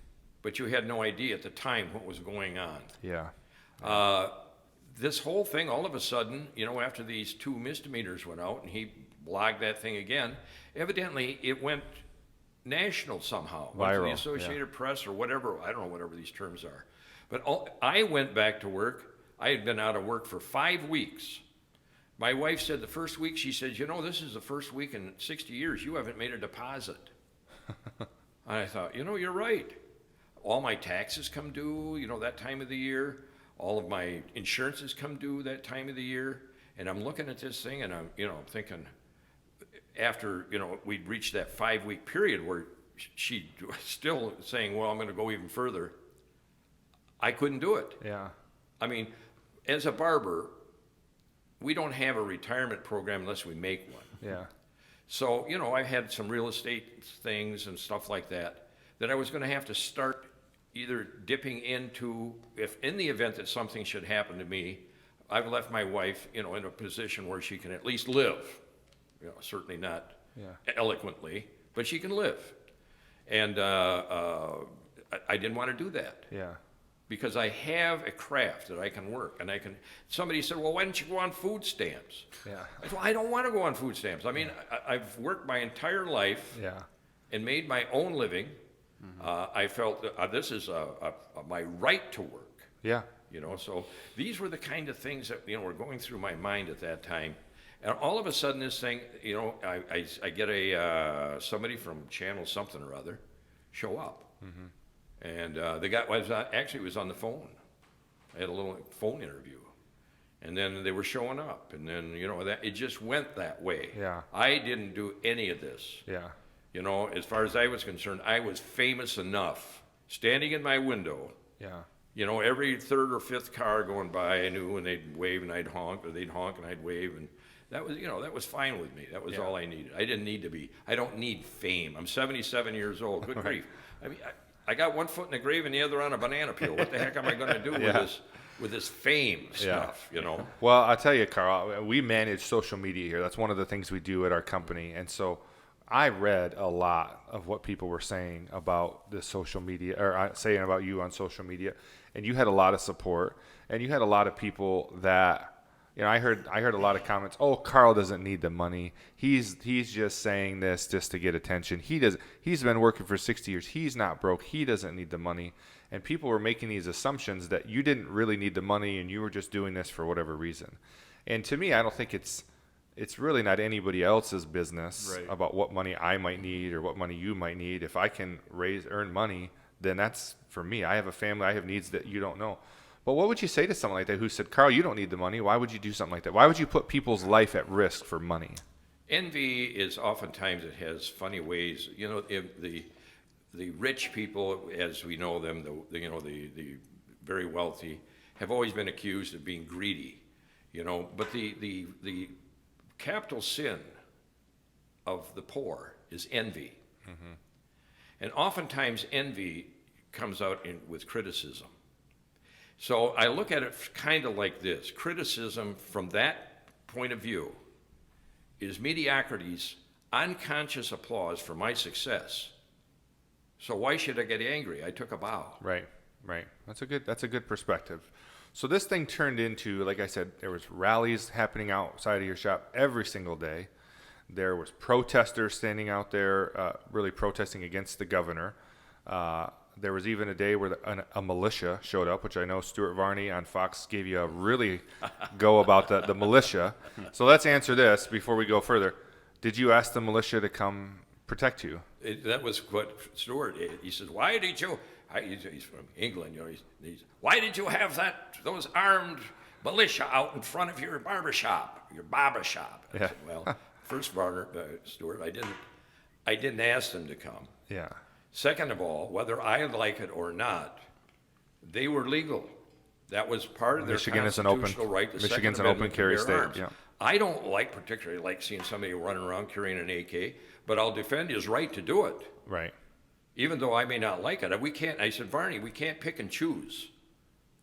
But you had no idea at the time what was going on. Yeah. This whole thing, all of a sudden, after these 2 misdemeanors went out and he blogged that thing again, evidently it went national somehow. Viral, went to the Associated Press or whatever. I don't know whatever these terms are. But I went back to work. I had been out of work for 5 weeks. My wife said the first week, she said, this is the first week in 60 years you haven't made a deposit. And I thought, you're right. All my taxes come due, that time of the year. All of my insurances come due that time of the year. And I'm looking at this thing and I'm, thinking after, we'd reached that 5-week period where she was still saying, well, I'm going to go even further. I couldn't do it. Yeah. I mean, as a barber, we don't have a retirement program unless we make one. Yeah. So, I had some real estate things and stuff like that I was going to have to start either dipping into, if in the event that something should happen to me, I've left my wife, in a position where she can at least live. Certainly not eloquently, but she can live. And I didn't want to do that. Yeah. Because I have a craft that I can work, and somebody said, well, why don't you go on food stamps? Yeah. I said, well, I don't want to go on food stamps. I mean, I've worked my entire life and made my own living. Mm-hmm. I felt that this is my right to work. Yeah. So these were the kind of things that, were going through my mind at that time. And all of a sudden this thing, I get somebody from channel something or other show up. Mm-hmm. And the guy was on the phone. I had a little phone interview, and then they were showing up, and then that it just went that way. Yeah. I didn't do any of this. Yeah. As far as I was concerned, I was famous enough, standing in my window. Yeah. Every third or fifth car going by, I knew, and they'd wave and I'd honk, or they'd honk and I'd wave, and that was that was fine with me. That was all I needed. I didn't need to be. I don't need fame. I'm 77 years old. Good grief. I mean. I got one foot in the grave and the other on a banana peel. What the heck am I going to do with this fame stuff, Well, I'll tell you, Karl, we manage social media here. That's one of the things we do at our company. And so I read a lot of what people were saying about the social media, or saying about you on social media. And you had a lot of support, and you had a lot of people that, I heard a lot of comments. Oh, Karl doesn't need the money. He's just saying this just to get attention. He's been working for 60 years. He's not broke. He doesn't need the money. And people were making these assumptions that you didn't really need the money and you were just doing this for whatever reason. And to me, I don't think it's really not anybody else's business about what money I might need or what money you might need. If I can earn money, then that's for me. I have a family. I have needs that you don't know. But what would you say to someone like that who said, Karl, you don't need the money. Why would you do something like that? Why would you put people's life at risk for money? Envy is oftentimes, it has funny ways. The rich people, as we know them, the very wealthy, have always been accused of being greedy. But the capital sin of the poor is envy. Mm-hmm. And oftentimes envy comes out with criticism. So I look at it kind of like this. Criticism from that point of view is mediocrity's unconscious applause for my success. So why should I get angry? I took a bow. Right. That's a good perspective. So this thing turned into, like I said, there was rallies happening outside of your shop every single day. There was protesters standing out there, really protesting against the governor. There was even a day where a militia showed up, which I know Stuart Varney on Fox gave you a really go about the militia. So let's answer this before we go further. Did you ask the militia to come protect you? That was what Stuart, he said, why did you, he's from England, why did you have those armed militia out in front of your barber shop? I said, well, first of all, Stuart, I didn't ask them to come. Yeah. Second of all, whether I like it or not, they were legal. That was part of their constitutional right. Michigan's an open carry state. Yeah. I don't particularly like seeing somebody running around carrying an AK, but I'll defend his right to do it. Right. Even though I may not like it. I said, Varney, we can't pick and choose.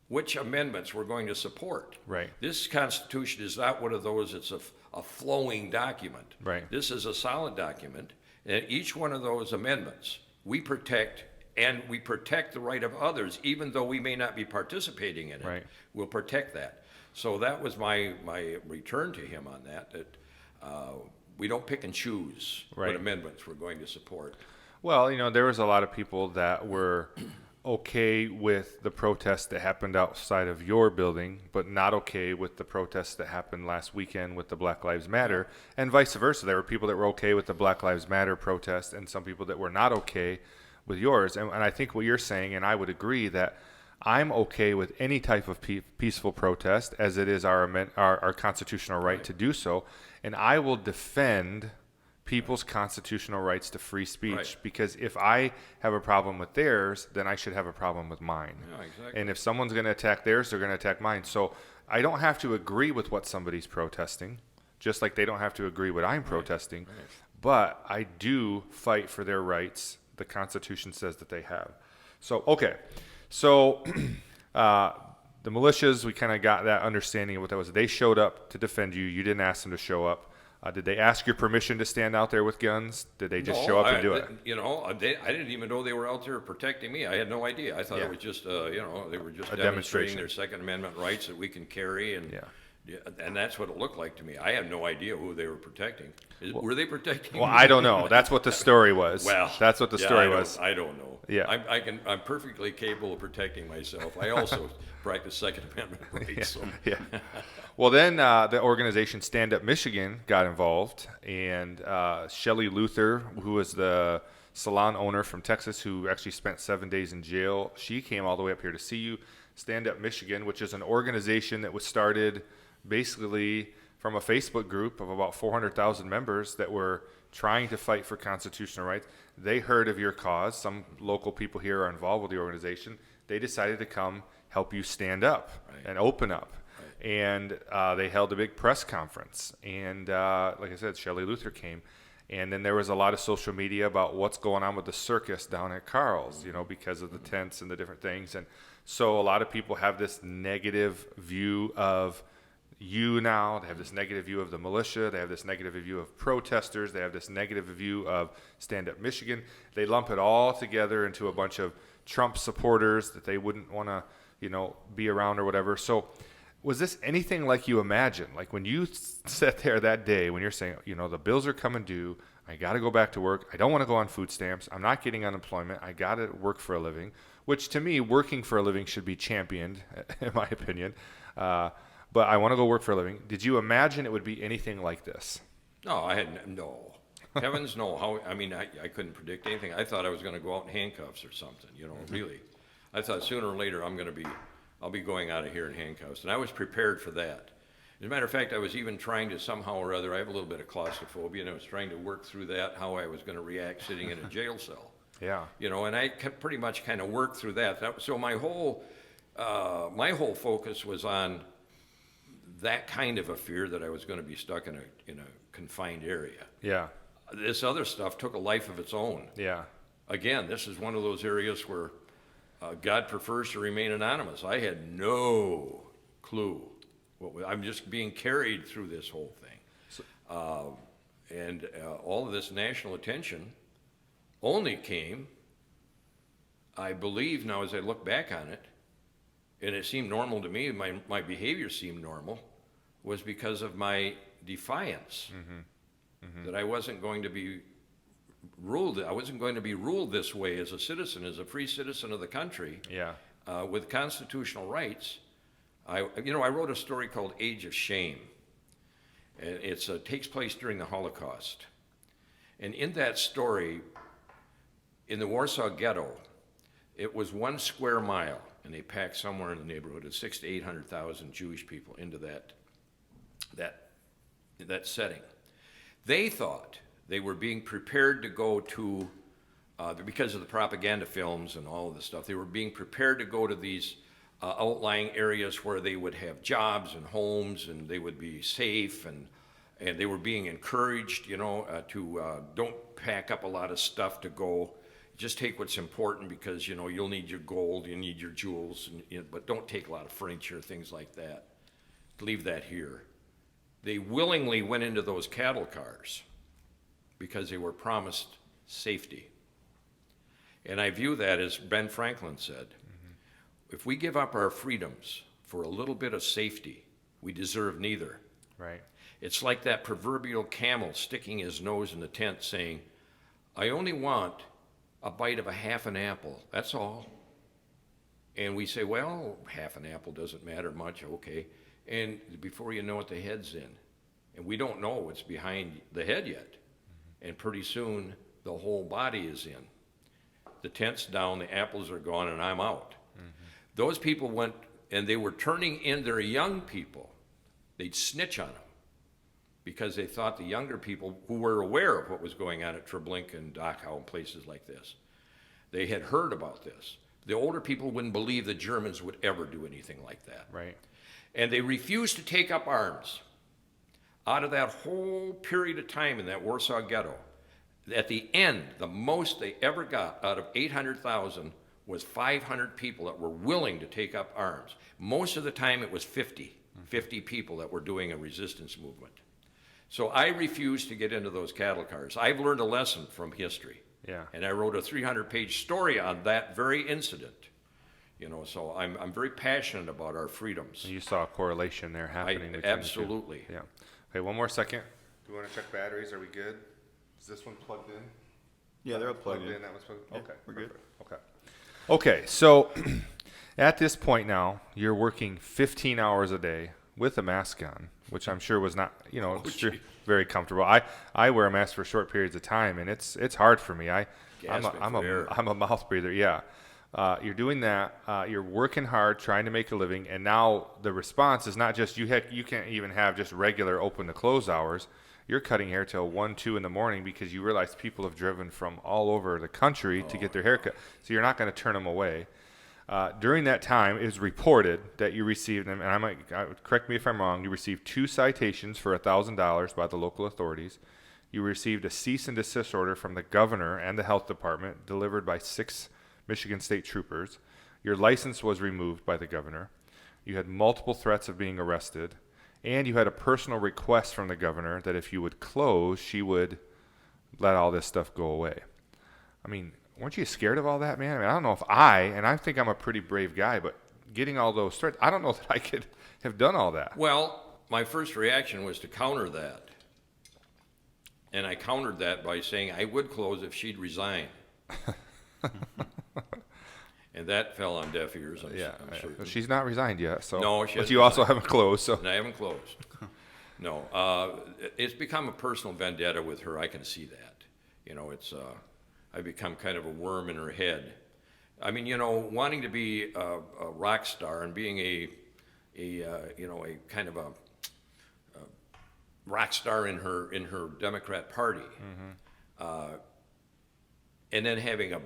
which amendments we're going to support. Right. This Constitution is not one of those, it's a flowing document. Right. This is a solid document, and each one of those amendments, we protect, and we protect the right of others, even though we may not be participating in it. Right. We'll protect that. So that was my return to him on that, we don't pick and choose Right. what amendments we're going to support. Well, there was a lot of people that were okay with the protest that happened outside of your building, but not okay with the protest that happened last weekend with the Black Lives Matter, and vice versa. There were people that were okay with the Black Lives Matter protest and some people that were not okay with yours. And I think what you're saying, and I would agree, that I'm okay with any type of peaceful protest, as it is our constitutional right to do so, and I will defend people's constitutional rights to free speech, Right. because if I have a problem with theirs, then I should have a problem with mine. Yeah, exactly. And if someone's going to attack theirs, they're going to attack mine. So I don't have to agree with what somebody's protesting, just like they don't have to agree what I'm protesting, Right. but I do fight for their rights. The Constitution says that they have. So, okay. So the militias, we kind of got that understanding of what that was. They showed up to defend you. You didn't ask them to show up. Did they ask your permission to stand out there with guns? Did they just show up and do it? I didn't even know they were out there protecting me. I had no idea. I thought Yeah. it was just, they were just A demonstrating demonstration. their Second Amendment rights that we can carry, and Yeah. and that's what it looked like to me. I had no idea who they were protecting. Were they protecting? Well, me? I don't know. That's what the story was. Well, that's what the yeah, story was. I don't know. Yeah. I'm perfectly capable of protecting myself. I also practice Second Amendment rights. So. Yeah. Well, then the organization Stand Up Michigan got involved, and Shelley Luther, who was the salon owner from Texas who actually spent 7 days in jail, she came all the way up here to see you. Stand Up Michigan, which is an organization that was started basically from a Facebook group of about 400,000 members that were trying to fight for constitutional rights. They heard of your cause. Some local people here are involved with the organization. They decided to come help you stand up and open up. Right. And they held a big press conference. And like I said, Shelley Luther came. And then there was a lot of social media about what's going on with the circus down at Carl's, because of the tents and the different things. And so a lot of people have this negative view of you now. They have this negative view of the militia. They have this negative view of protesters. They have this negative view of Stand Up Michigan. They lump it all together into a bunch of Trump supporters that they wouldn't want to, be around or whatever. So was this anything like you imagined? Like when you sat there that day, when you're saying, the bills are coming due, I got to go back to work. I don't want to go on food stamps. I'm not getting unemployment. I got to work for a living, which to me, working for a living should be championed, in my opinion. But I want to go work for a living. Did you imagine it would be anything like this? No, I had no. Heavens, no. I couldn't predict anything. I thought I was going to go out in handcuffs or something, really. I thought sooner or later I'll be going out of here in handcuffs. And I was prepared for that. As a matter of fact, I was even trying to somehow or other, I have a little bit of claustrophobia, and I was trying to work through that, how I was going to react sitting in a jail cell. Yeah. And I pretty much kind of worked through that. So my whole focus was on that kind of a fear that I was going to be stuck in a confined area. Yeah. This other stuff took a life of its own. Yeah. Again, this is one of those areas where God prefers to remain anonymous. I had no clue. I'm just being carried through this whole thing. And all of this national attention only came, I believe now as I look back on it, and it seemed normal to me, my behavior seemed normal, was because of my defiance. That I wasn't going to be ruled. I wasn't going to be ruled this way as a citizen, as a free citizen of the country. Yeah. With constitutional rights. I wrote a story called Age of Shame. And it takes place during the Holocaust. And in that story, in the Warsaw Ghetto, it was 1 square mile, and they packed somewhere in the neighborhood of 600,000 to 800,000 Jewish people into that setting. They thought they were being prepared to go to, because of the propaganda films and all of this stuff, they were being prepared to go to these outlying areas where they would have jobs and homes and they would be safe, and they were being encouraged, to don't pack up a lot of stuff to go, just take what's important because, you know, you'll need your gold, you need your jewels, but don't take a lot of furniture, things like that. Leave that here. They willingly went into those cattle cars because they were promised safety. And I view that as Ben Franklin said, if we give up our freedoms for a little bit of safety, we deserve neither. Right. It's like that proverbial camel sticking his nose in the tent saying, I only want a bite of a half an apple, that's all. And we say, well, half an apple doesn't matter much, okay. And before you know it, the head's in. And we don't know what's behind the head yet. And pretty soon, the whole body is in. The tent's down, the apples are gone, and I'm out. Those people went, and they were turning in their young people. They'd snitch on them because they thought the younger people who were aware of what was going on at Treblinka and Dachau and places like this, they had heard about this. The older people wouldn't believe the Germans would ever do anything like that. Right. And they refused to take up arms. Out of that whole period of time in that Warsaw Ghetto, at the end, the most they ever got out of 800,000 was 500 people that were willing to take up arms. Most of the time it was 50 people that were doing a resistance movement. So I refused to get into those cattle cars. I've learned a lesson from history. Yeah. And I wrote a 300-page story on that very incident. You know, so I'm very passionate about our freedoms. You saw a correlation there happening. between Absolutely. the two. Yeah. Okay, one more second. Do you want to check batteries? Are we good? Is this one plugged in? Yeah, they're all plugged in. That one's plugged in? Yeah, Okay. we're good. Perfect. Okay. Okay, so at this point now, you're working 15 hours a day with a mask on, which I'm sure was not, very comfortable. I wear a mask for short periods of time, and it's hard for me. I'm a mouth breather. Yeah. You're doing that. You're working hard, trying to make a living, and now the response is not just you can't even have just regular open to close hours. You're cutting hair till 1, 2 in the morning because you realize people have driven from all over the country to get their hair cut. So you're not going to turn them away. During that time, it was reported that you received, and correct me if I'm wrong, you received 2 citations for $1,000 by the local authorities. You received a cease and desist order from the governor and the health department delivered by 6 Michigan State troopers. Your license was removed by the governor. You had multiple threats of being arrested. And you had a personal request from the governor that if you would close, she would let all this stuff go away. I mean, weren't you scared of all that, man? I mean, I don't know if and I think I'm a pretty brave guy, but getting all those threats, I don't know that I could have done all that. Well, my first reaction was to counter that. And I countered that by saying I would close if she'd resign. And that fell on deaf ears, I'm certain. She's not resigned yet, so. No, she hasn't. But you also haven't closed, so. And I haven't closed. No, it's become a personal vendetta with her. I can see that. You know, I've become kind of a worm in her head. I mean, wanting to be a rock star and being a kind of a rock star in her Democrat Party, and then having a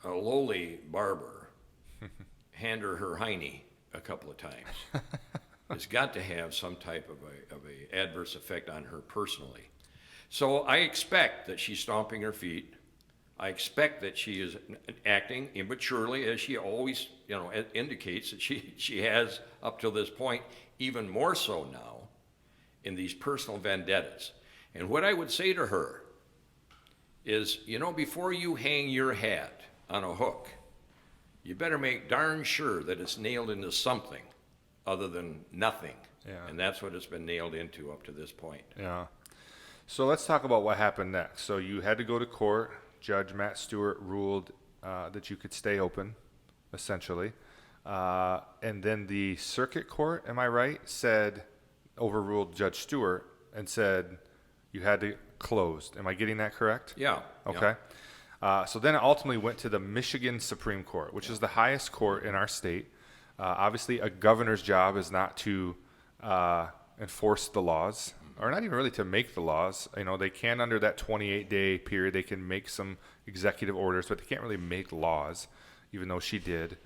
lowly barber, hand her hiney a couple of times. It's got to have some type of a adverse effect on her personally. So I expect that she's stomping her feet. I expect that she is acting immaturely, as she always, indicates that she has up till this point, even more so now, in these personal vendettas. And what I would say to her is, before you hang your hat on a hook, you better make darn sure that it's nailed into something other than nothing. Yeah. And that's what it's been nailed into up to this point. Yeah. So let's talk about what happened next. So you had to go to court. Judge Matt Stewart ruled that you could stay open, essentially. And then the circuit court, am I right, overruled Judge Stewart and said you had to close. Am I getting that correct? Yeah. Okay. Yeah. So then it ultimately went to the Michigan Supreme Court, which is the highest court in our state. Obviously, a governor's job is not to enforce the laws, or not even really to make the laws. They can, under that 28-day period, they can make some executive orders, but they can't really make laws, even though she did.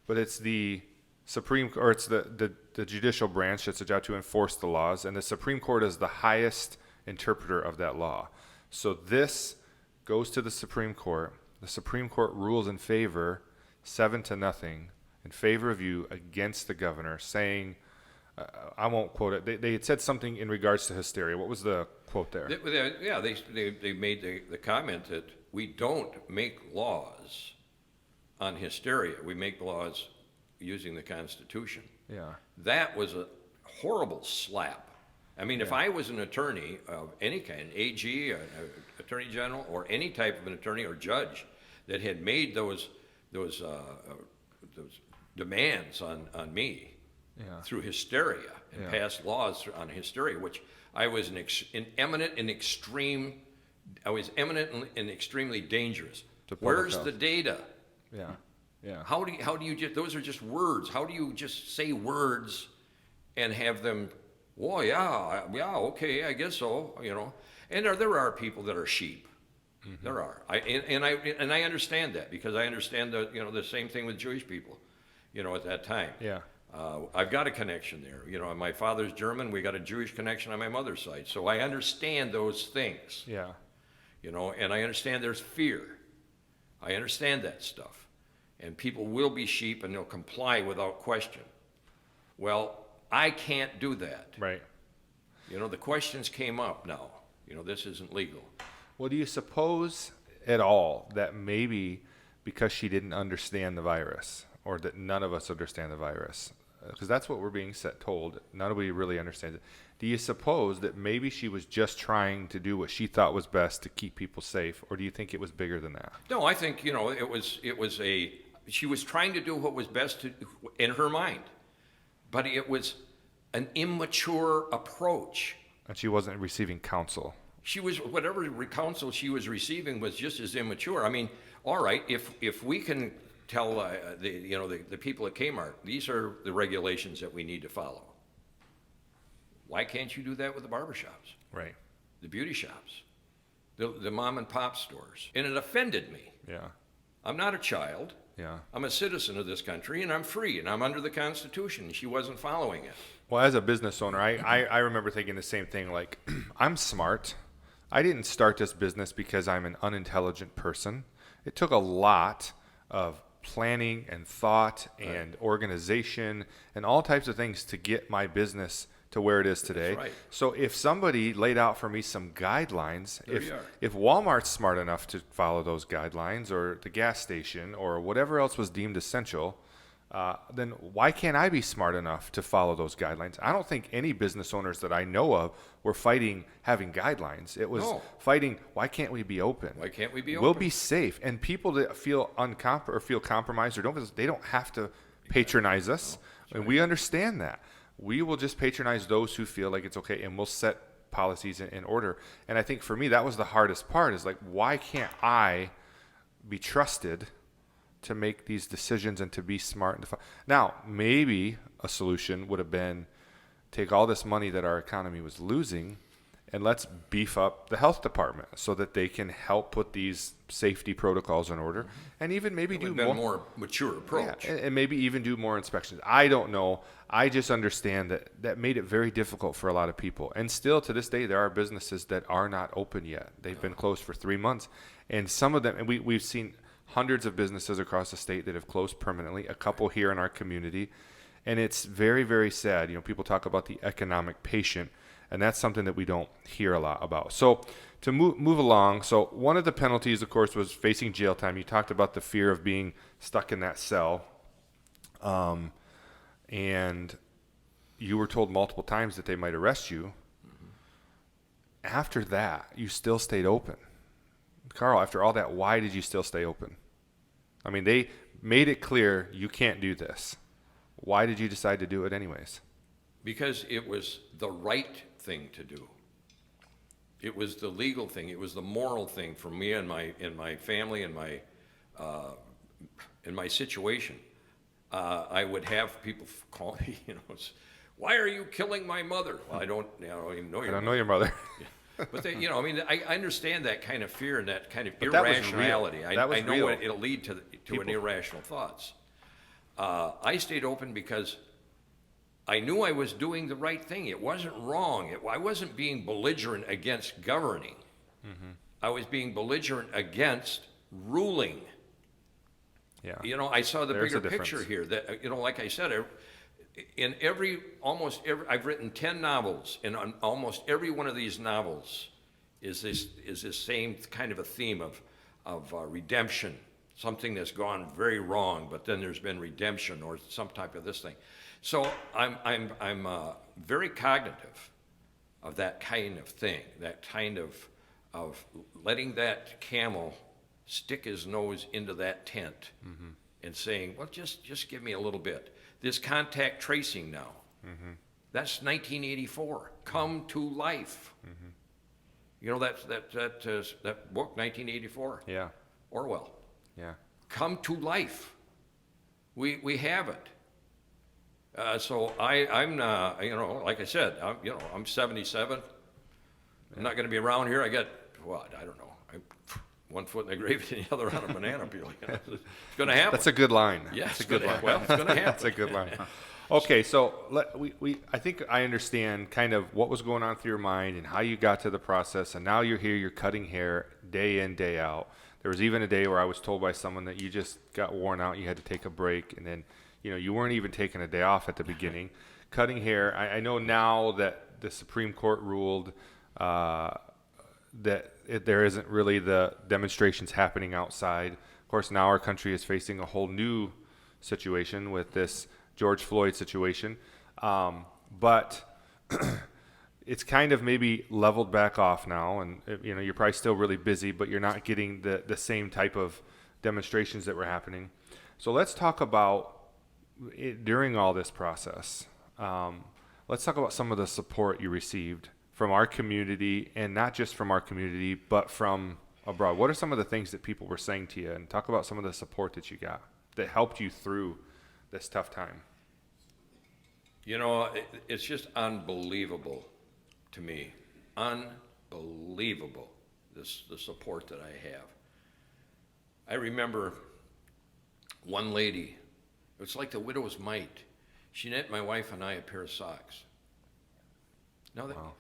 But it's the Supreme, or it's the judicial branch that's a job to enforce the laws, and the Supreme Court is the highest interpreter of that law. So this goes to the Supreme Court. The Supreme Court rules in favor, 7-0, in favor of you against the governor, saying, I won't quote it. They had said something in regards to hysteria. What was the quote there? They made the comment that we don't make laws on hysteria. We make laws using the Constitution. Yeah. That was a horrible slap. I mean, if I was an attorney of any kind, AG, attorney general, or any type of an attorney or judge that had made those demands on me through hysteria and passed laws on hysteria, which I was eminent and extremely dangerous. Where's the data? Yeah. Yeah. How do you just, those are just words. How do you just say words and have them, well, yeah, okay, I guess so, And there are people that are sheep. Mm-hmm. There are. I understand that, because I understand the same thing with Jewish people, at that time. Yeah. I've got a connection there. My father's German. We got a Jewish connection on my mother's side. So I understand those things. Yeah. And I understand there's fear. I understand that stuff. And people will be sheep and they'll comply without question. Well, I can't do that. Right. The questions came up now. This isn't legal. Well, do you suppose at all that maybe because she didn't understand the virus, or that none of us understand the virus, because that's what we're being told, nobody really understands it. Do you suppose that maybe she was just trying to do what she thought was best to keep people safe, or do you think it was bigger than that? No, I think, she was trying to do what was best in her mind, but it was an immature approach. And she wasn't receiving counsel. Whatever counsel she was receiving was just as immature. I mean, all right, if we can tell the people at Kmart, these are the regulations that we need to follow. Why can't you do that with the barbershops? Right. The beauty shops, the mom and pop stores? And it offended me. Yeah. I'm not a child. Yeah. I'm a citizen of this country, and I'm free, and I'm under the Constitution, and she wasn't following it. Well, as a business owner, I remember thinking the same thing, like, I'm smart. I didn't start this business because I'm an unintelligent person. It took a lot of planning and thought and organization and all types of things to get my business to where it is today. That's right. So if somebody laid out for me some guidelines, if Walmart's smart enough to follow those guidelines, or the gas station, or whatever else was deemed essential, then why can't I be smart enough to follow those guidelines? I don't think any business owners that I know of were fighting having guidelines. It was fighting, why can't we be open? Why can't we be open? We'll be safe. And people that feel feel compromised or they don't have to patronize us. And we understand that. We will just patronize those who feel like it's okay, and we'll set policies in order. And I think for me, that was the hardest part, is like, why can't I be trusted to make these decisions and to be smart? Now, maybe a solution would have been take all this money that our economy was losing and let's beef up the health department so that they can help put these safety protocols in order, and even maybe do more mature approach. Yeah, and maybe even do more inspections. I don't know. I just understand that made it very difficult for a lot of people. And still to this day, there are businesses that are not open yet. They've been closed for 3 months. And some of them, and we've seen hundreds of businesses across the state that have closed permanently, a couple here in our community. And it's very, very sad. People talk about the economic patient, and that's something that we don't hear a lot about. So to move along, so one of the penalties, of course, was facing jail time. You talked about the fear of being stuck in that cell. And you were told multiple times that they might arrest you. Mm-hmm. After that, you still stayed open. Karl, after all that, why did you still stay open? I mean, they made it clear you can't do this. Why did you decide to do it anyways? Because it was the right thing to do. It was the legal thing. It was the moral thing for me and my family and my situation. I would have people call me, why are you killing my mother? Well, I don't even know your mother. I don't know your mother. But I understand that kind of fear and that kind of irrationality. I know it'll lead to an irrational thoughts. I stayed open because I knew I was doing the right thing. It wasn't wrong. I wasn't being belligerent against governing. Mm-hmm. I was being belligerent against ruling. Yeah. You know, I saw the There's bigger a difference. picture here. That, you know, like I said, I've written 10 novels, and on almost every one of these novels is this same kind of a theme of redemption, something that's gone very wrong, but then there's been redemption or some type of this thing. So I'm very cognitive of that kind of thing, that kind of letting that camel stick his nose into that tent and saying, well, just give me a little bit. This contact tracing now, that's 1984, come to life. You know, that book, 1984, Yeah. Orwell, Yeah. come to life. We have it. So I'm you know, like I said, I'm 77. I'm not going to be around here. I got, what, I don't know. I'm one foot in the grave and the other on a banana peel. You know? It's going to happen. That's a good line. Yeah, That's it's a good gonna line. well, it's going to happen. That's a good line. Okay, so I think I understand kind of what was going on through your mind and how you got to the process, and now you're here, you're cutting hair day in, day out. There was even a day where I was told by someone that you just got worn out, you had to take a break, and then, you know, you weren't even taking a day off at the beginning. Cutting hair, I know now that the Supreme Court ruled there isn't really the demonstrations happening outside. Of course, now our country is facing a whole new situation with this George Floyd situation. But it's kind of maybe leveled back off now, and you know, you're probably still really busy, but you're not getting the same type of demonstrations that were happening. So let's talk about during all this process. Let's talk about some of the support you received from our community, and not just from our community, but from abroad. What are some of the things that people were saying to you, and talk about some of the support that you got that helped you through this tough time? You know, it's just unbelievable to me. Unbelievable, the support that I have. I remember one lady, it's like the widow's mite. She knit my wife and I a pair of socks. Now, Wow.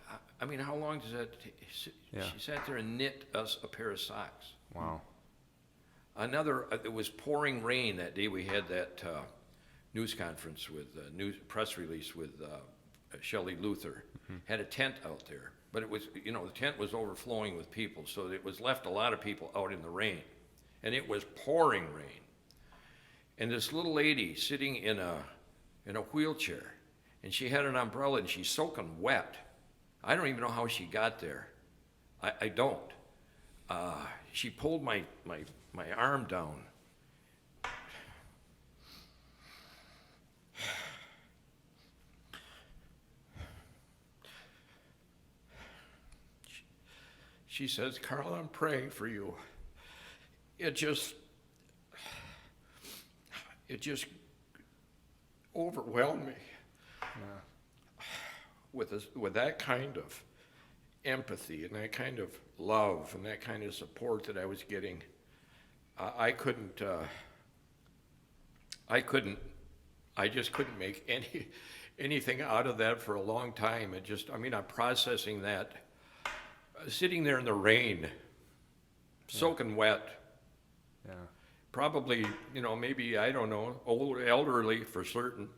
I mean, how long does that take? She sat there and knit us a pair of socks. Wow. Another, it was pouring rain that day. We had that news conference with news press release with Shelley Luther. Had a tent out there, but it was, you know, the tent was overflowing with people, so it was left a lot of people out in the rain, and it was pouring rain. And this little lady sitting in a wheelchair, and she had an umbrella, and she's soaking wet. I don't even know how she got there. I don't. She pulled my arm down. She says, "Karl, I'm praying for you." It just overwhelmed me. With that kind of empathy and that kind of love and that kind of support that I was getting, I just couldn't make anything out of that for a long time. I'm processing that, sitting there in the rain, soaking wet. Yeah. Probably, you know, maybe, I don't know, old, elderly for certain,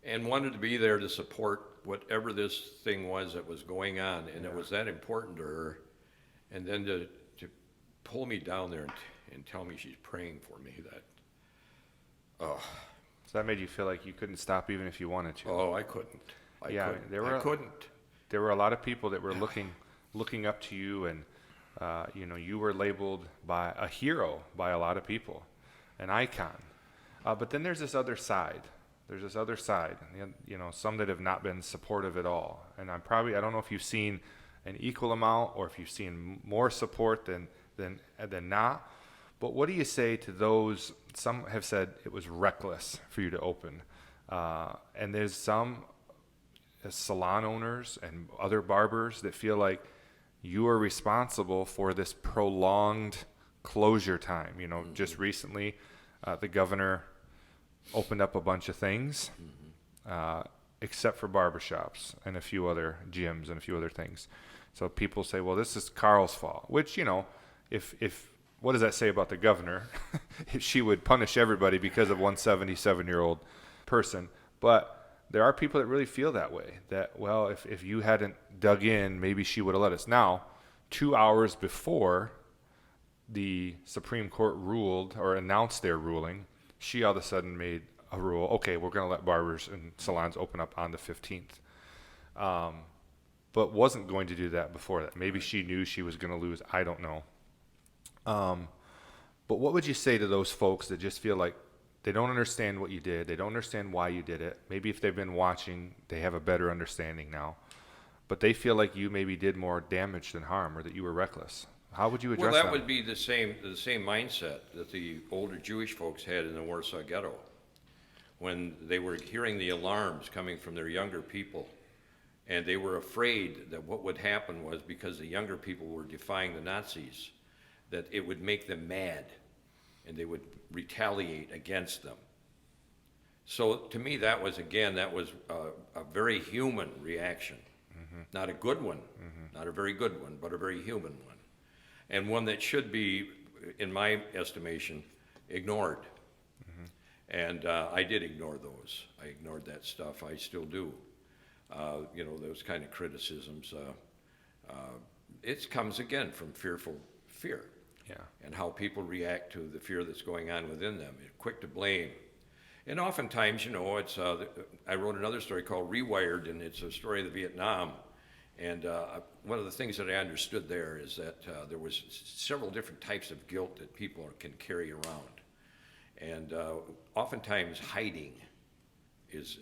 and wanted to be there to support whatever this thing was that was going on, and it was that important to her. And then to pull me down there and tell me she's praying for me, So that made you feel like you couldn't stop even if you wanted to. I couldn't. I couldn't. There were a lot of people that were looking up to you, and you know, you were labeled by a hero by a lot of people, an icon. But then there's this other side. And, you know, some that have not been supportive at all. And I don't know if you've seen an equal amount or if you've seen more support than not. But what do you say to those? Some have said it was reckless for you to open. And there's some salon owners and other barbers that feel like you are responsible for this prolonged closure time. You know, just recently, the governor opened up a bunch of things. except for barbershops and a few other gyms and a few other things. So people say, well, this is Karl's fault, which, if what does that say about the governor? If she would punish everybody because of one 77-year-old person. But there are people that really feel that way, that, well, if you hadn't dug in, maybe she would have let us. Now, 2 hours before the Supreme Court ruled or announced their ruling, she all of a sudden made a rule, okay, we're going to let barbers and salons open up on the 15th. But wasn't going to do that before that. Maybe she knew she was going to lose. I don't know. But what would you say to those folks that just feel like they don't understand what you did? They don't understand why you did it. Maybe if they've been watching, they have a better understanding now. But they feel like you maybe did more damage than harm, or that you were reckless. How would you address that? Well, that would be the same mindset that the older Jewish folks had in the Warsaw Ghetto, when they were hearing the alarms coming from their younger people, and they were afraid that what would happen was, because the younger people were defying the Nazis, that it would make them mad, and they would retaliate against them. So to me, that was a very human reaction. Not a good one, not a very good one, but a very human one. And one that should be, in my estimation, ignored. And I did ignore those. I ignored that stuff. I still do. Those kind of criticisms. It comes again from fearful fear. Yeah. And how people react to the fear that's going on within them. They're quick to blame. And oftentimes, it's, I wrote another story called Rewired, and it's a story of the Vietnam. And one of the things that I understood there is that there was several different types of guilt that people can carry around. And oftentimes hiding is,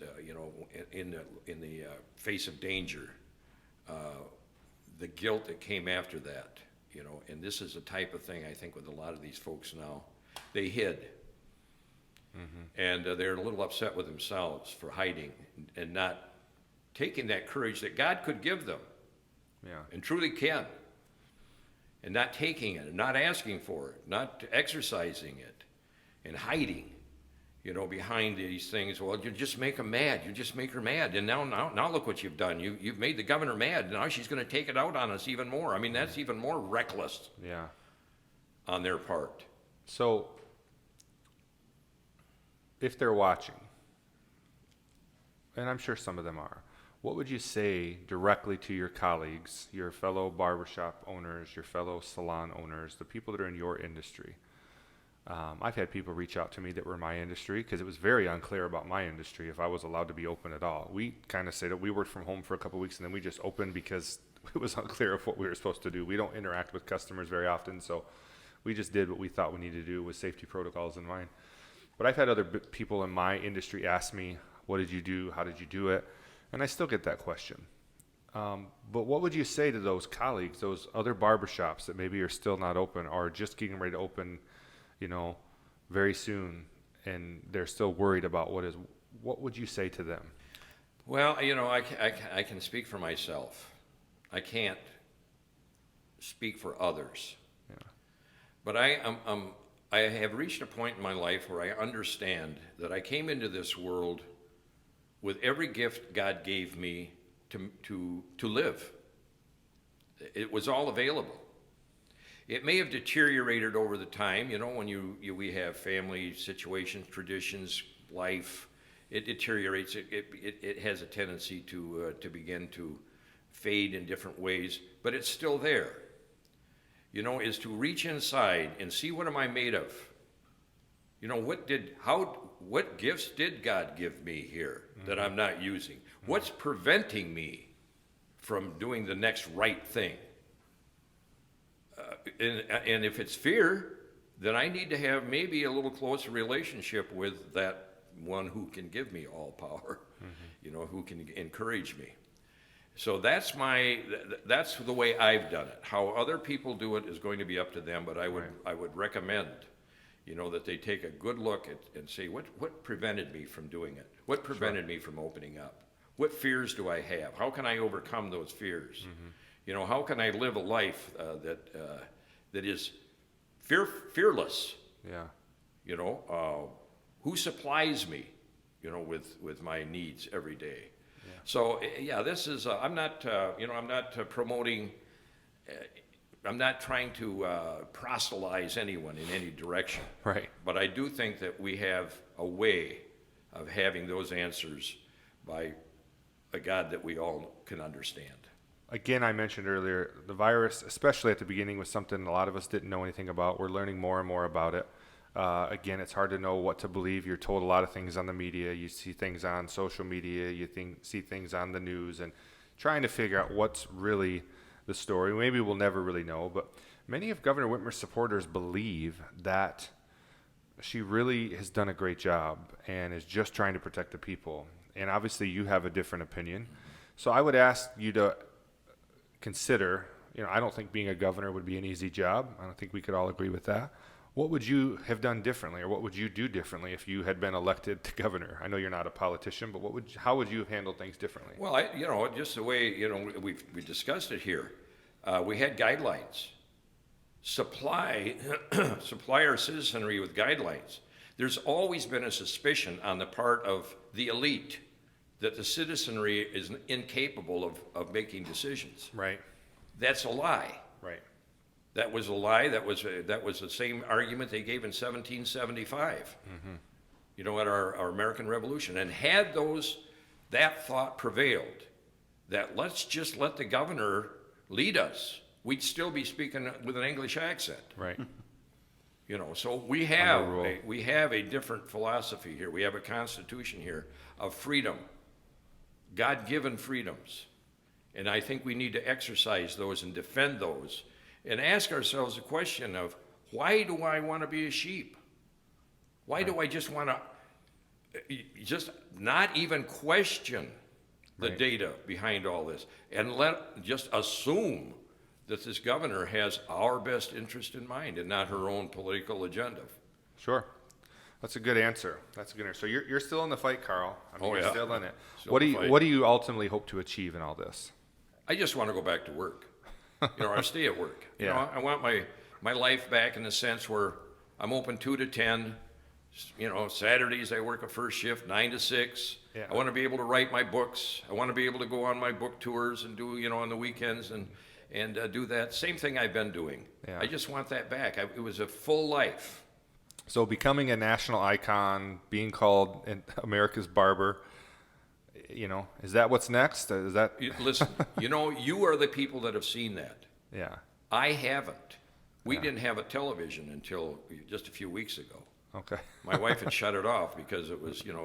in the face of danger, the guilt that came after that, and this is the type of thing I think with a lot of these folks now, they hid. And they're a little upset with themselves for hiding and not taking that courage that God could give them, and truly can, and not taking it, and not asking for it, not exercising it, and hiding, behind these things. Well, you just make them mad. You just make her mad, and now look what you've done. You've made the governor mad. Now she's going to take it out on us even more. I mean, that's even more reckless. Yeah. On their part. So, if they're watching, and I'm sure some of them are, what would you say directly to your colleagues, your fellow barbershop owners, your fellow salon owners, the people that are in your industry? I've had people reach out to me that were in my industry because it was very unclear about my industry if I was allowed to be open at all. We kind of say that we worked from home for a couple of weeks and then we just opened because it was unclear of what we were supposed to do. We don't interact with customers very often, so we just did what we thought we needed to do with safety protocols in mind. But I've had other people in my industry ask me, what did you do? How did you do it? And I still get that question. But what would you say to those colleagues, those other barbershops that maybe are still not open or just getting ready to open, very soon, and they're still worried about what would you say to them? Well, I can speak for myself. I can't speak for others. Yeah. But I have reached a point in my life where I understand that I came into this world with every gift God gave me to live. It was all available. It may have deteriorated over the time, when we have family situations, traditions, life. It deteriorates. It has a tendency to begin to fade in different ways, but it's still there. Is to reach inside and see, what am I made of? What gifts did God give me here that I'm not using? What's preventing me from doing the next right thing? And if it's fear, then I need to have maybe a little closer relationship with that one who can give me all power, who can encourage me. So that's the way I've done it. How other people do it is going to be up to them, but I would recommend, that they take a good look and say, what prevented me from doing it? What prevented me from opening up? What fears do I have? How can I overcome those fears? How can I live a life that is fearless? Yeah. Who supplies me, with my needs every day? So, yeah, this is, I'm not, I'm not promoting, I'm not trying to proselytize anyone in any direction. Right. But I do think that we have a way of having those answers by a God that we all can understand. Again, I mentioned earlier, the virus, especially at the beginning, was something a lot of us didn't know anything about. We're learning more and more about it. Again, it's hard to know what to believe. You're told a lot of things on the media. You see things on social media. You see things on the news, and trying to figure out what's really the story. Maybe we'll never really know, but many of Governor Whitmer's supporters believe that she really has done a great job and is just trying to protect the people. And obviously, you have a different opinion. So I would ask you to consider, I don't think being a governor would be an easy job. I don't think we could all agree with that. What would you have done differently, or what would you do differently if you had been elected to governor? I know you're not a politician, but how would you have handled things differently? Well, just the way, we discussed it here. We had guidelines. Supply our citizenry with guidelines. There's always been a suspicion on the part of the elite that the citizenry is incapable of making decisions. Right. That's a lie. Right. That was a lie. That was the same argument they gave in 1775. At our American Revolution. And had that thought prevailed, that let's just let the governor lead us, we'd still be speaking with an English accent. Right. So we have a different philosophy here. We have a constitution here of freedom, God-given freedoms. And I think we need to exercise those and defend those and ask ourselves the question of, why do I want to be a sheep? Why do I just want to just not even question the data behind all this and just assume that this governor has our best interest in mind and not her own political agenda? Sure. That's a good answer. So you're still in the fight, Karl. You're still in it. Still in the fight. What do you ultimately hope to achieve in all this? I just want to go back to work. I stay at work. Yeah. I want my life back in the sense where I'm open 2 to 10. Saturdays I work a first shift, 9 to 6. Yeah. I want to be able to write my books. I want to be able to go on my book tours and do, on the weekends and do that same thing I've been doing. Yeah. I just want that back. It was a full life. So becoming a national icon, being called America's Barber, is that what's next? Is that? Listen, you are the people that have seen that. Yeah. I haven't. We didn't have a television until just a few weeks ago. Okay. My wife had shut it off because it was, it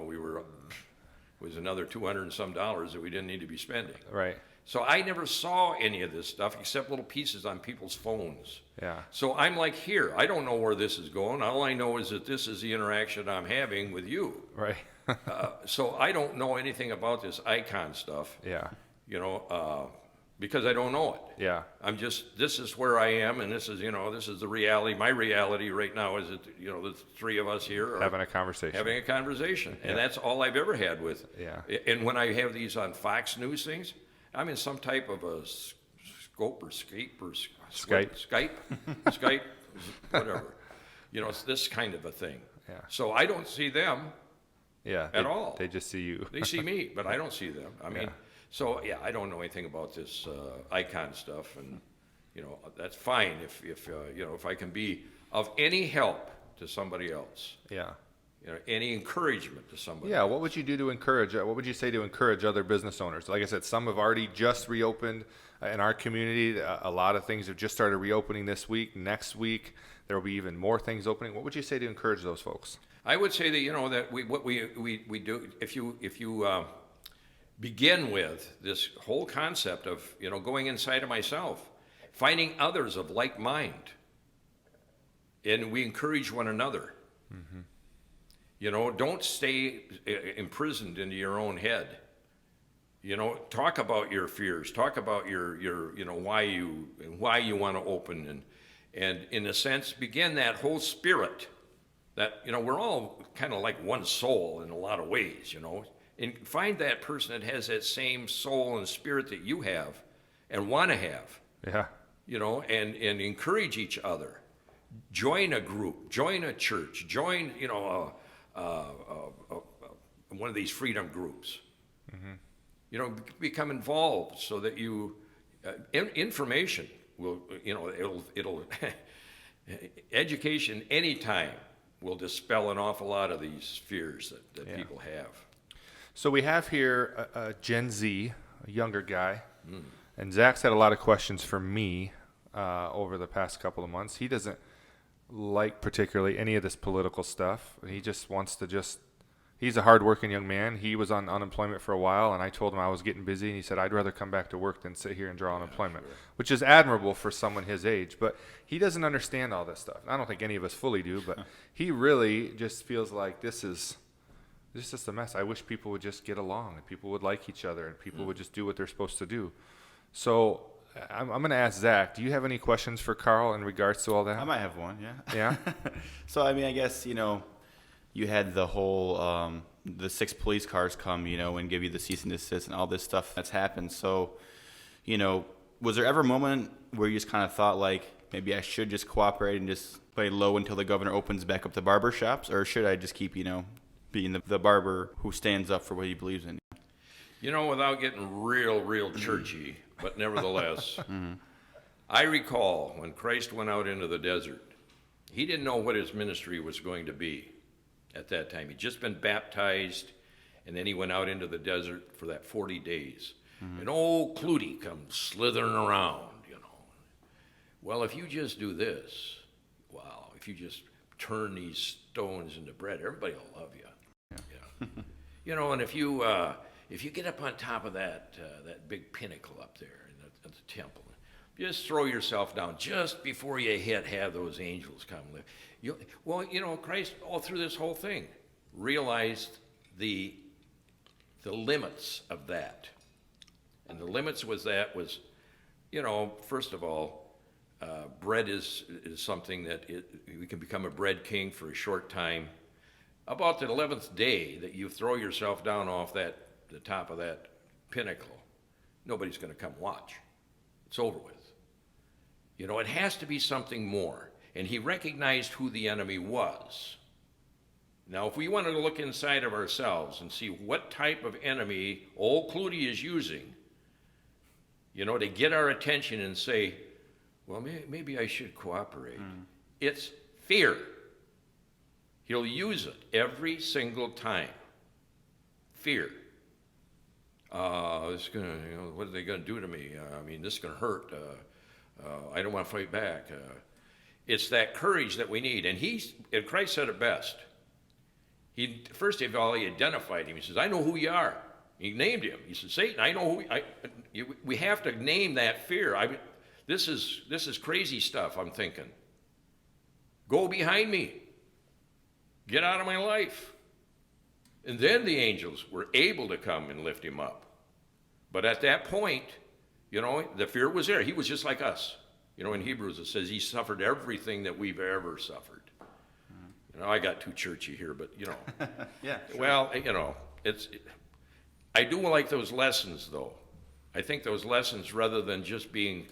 was another $200 and some that we didn't need to be spending. Right. So I never saw any of this stuff except little pieces on people's phones. Yeah. So I'm like, here, I don't know where this is going. All I know is that this is the interaction I'm having with you. Right. So I don't know anything about this icon stuff. Yeah. Because I don't know it. Yeah. This is where I am, and this is the reality. My reality right now is that, the three of us here are having a conversation. And that's all I've ever had with. Yeah. And when I have these on Fox News things, I'm in some type of a Skype, whatever. It's this kind of a thing. Yeah. So I don't see them at all. They just see you. They see me, but I don't see them. So I don't know anything about this icon stuff, and that's fine if I can be of any help to somebody else. Yeah. Any encouragement to somebody. Yeah. What would you do to encourage? What would you say to encourage other business owners? Like I said, some have already just reopened in our community. A lot of things have just started reopening this week. Next week there will be even more things opening. What would you say to encourage those folks? I would say that that what we do, if you begin with this whole concept of going inside of myself, finding others of like mind, and we encourage one another. Mm-hmm. Don't stay imprisoned into your own head. Talk about your fears. Talk about your why you want to open, and in a sense begin that whole spirit that we're all kind of like one soul in a lot of ways. And find that person that has that same soul and spirit that you have and want to have. Yeah. And encourage each other. Join a group, join a church, join, one of these freedom groups. Mm-hmm. become involved so that you, information will, it'll education anytime will dispel an awful lot of these fears that people have. So we have here a Gen Z, a younger guy, and Zach's had a lot of questions for me over the past couple of months. He doesn't like particularly any of this political stuff. He just wants to he's a hardworking young man. He was on unemployment for a while, and I told him I was getting busy, and he said, I'd rather come back to work than sit here and draw unemployment, which is admirable for someone his age. But he doesn't understand all this stuff. I don't think any of us fully do, but he really just feels like this is just a mess. I wish people would just get along, and people would like each other, and people would just do what they're supposed to do. So I'm going to ask Zach, do you have any questions for Karl in regards to all that? I might have one, yeah. Yeah? So, I mean, I guess, you had the whole, the 6 police cars come, and give you the cease and desist and all this stuff that's happened. So, was there ever a moment where you just kind of thought, like, maybe I should just cooperate and just play low until the governor opens back up the barber shops? Or should I just keep, being the barber who stands up for what he believes in? Without getting real churchy, but nevertheless, I recall when Christ went out into the desert, he didn't know what his ministry was going to be at that time. He'd just been baptized, and then he went out into the desert for that 40 days. And old Clutie comes slithering around, Well, if you just do this, wow, if you just turn these stones into bread, everybody will love you. Yeah. And if you get up on top of that big pinnacle up there at the temple, just throw yourself down just before you have those angels come. Christ all through this whole thing realized the limits of that, and the limits was first of all, bread is something that we can become a bread king for a short time. About the 11th day that you throw yourself down off the top of that pinnacle, nobody's going to come watch. It's over with. It has to be something more. And he recognized who the enemy was. Now, if we wanted to look inside of ourselves and see what type of enemy old Clutie is using, to get our attention and say, well, maybe I should cooperate. It's fear. He'll use it every single time. Fear. It's gonna, what are they going to do to me? This is going to hurt. I don't want to fight back. It's that courage that we need. And Christ said it best. First of all, he identified him. He says, I know who you are. He named him. He said, Satan, I know who we have to name that fear. This is crazy stuff, I'm thinking. Go behind me. Get out of my life. And then the angels were able to come and lift him up. But at that point, the fear was there. He was just like us. In Hebrews it says he suffered everything that we've ever suffered. I got too churchy here, but Yeah. Sure. Well, I do like those lessons, though. I think those lessons, rather than just being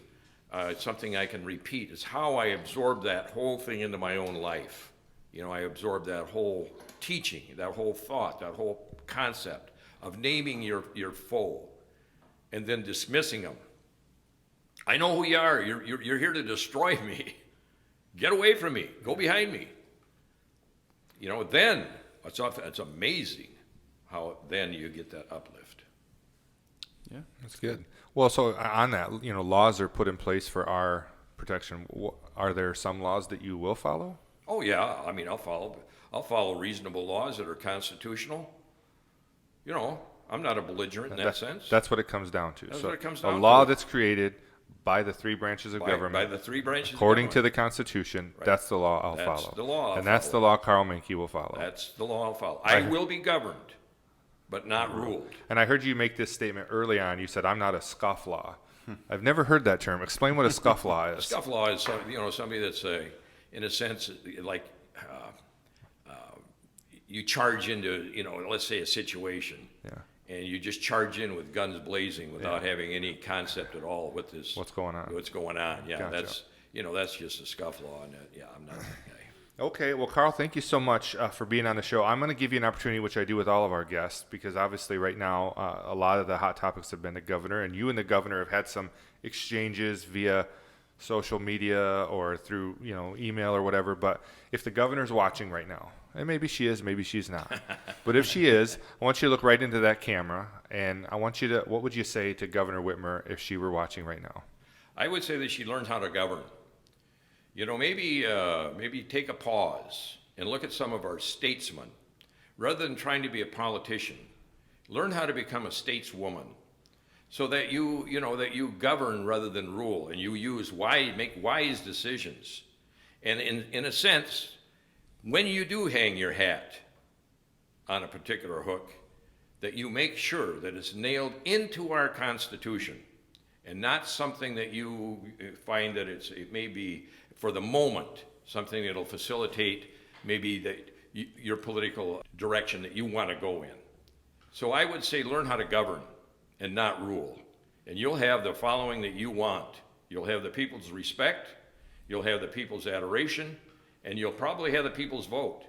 something I can repeat, is how I absorb that whole thing into my own life. I absorb that whole teaching, that whole thought, that whole concept of naming your foe and then dismissing them. I know who you are. You're here to destroy me. Get away from me. Go behind me. Then it's amazing how then you get that uplift. Yeah, that's good. Well, so on that, laws are put in place for our protection. Are there some laws that you will follow? Oh yeah, I'll follow reasonable laws that are constitutional. I'm not a belligerent in that sense. That's what it comes down to. That's so what it comes down to. A law that's created by the 3 branches of government. By the 3 branches according of to the Constitution, right. That's the law I'll follow. That's the law I'll and that's follow. the law Karl Manke will follow. That's the law I'll follow. I will be governed, but not ruled. And I heard you make this statement early on. You said, I'm not a scofflaw. I've never heard that term. Explain what a scofflaw is. A scofflaw is somebody that's in a sense like you charge into let's say a situation. Yeah. And you just charge in with guns blazing without having any concept at all with this. What's going on? What's going on? Yeah, Gotcha. that's just a scufflaw, and I'm not that guy. Okay, well, Karl, thank you so much for being on the show. I'm going to give you an opportunity, which I do with all of our guests, because obviously right now a lot of the hot topics have been the governor, and you and the governor have had some exchanges via social media or through email or whatever. But if the governor's watching right now, and maybe she is, maybe she's not, but if she is, I want you to look right into that camera, and I want you to, what would you say to Governor Whitmer if she were watching right now? I would say that she learned how to govern. Maybe take a pause and look at some of our statesmen. Rather than trying to be a politician, learn how to become a stateswoman, so that you govern rather than rule, and you make wise decisions. And in a sense, when you do hang your hat on a particular hook, that you make sure that it's nailed into our Constitution, and not something that you find that it may be for the moment, something that'll facilitate maybe your political direction that you want to go in. So I would say learn how to govern and not rule. And you'll have the following that you want. You'll have the people's respect, you'll have the people's adoration, and you'll probably have the people's vote.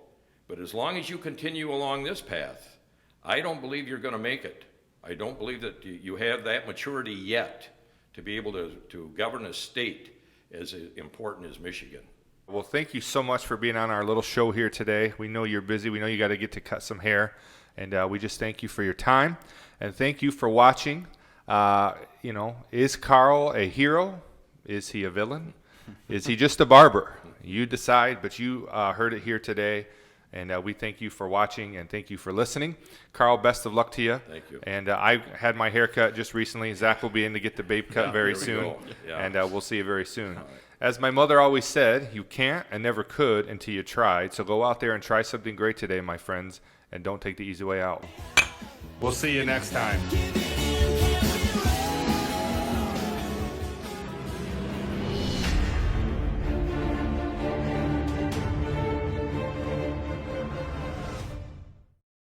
But as long as you continue along this path, I don't believe you're going to make it. I don't believe that you have that maturity yet to be able to govern a state as important as Michigan. Well, thank you so much for being on our little show here today. We know you're busy. We know you got to get to cut some hair. And we just thank you for your time. And thank you for watching. Is Karl a hero? Is he a villain? Is he just a barber? You decide, but you heard it here today. And we thank you for watching and thank you for listening. Karl, best of luck to you. Thank you. And I had my hair cut just recently. Zach will be in to get the Vape Cut very there we soon. go. Yeah. And we'll see you very soon. All right. As my mother always said, you can't and never could until you tried. So go out there and try something great today, my friends, and don't take the easy way out. We'll see you next time.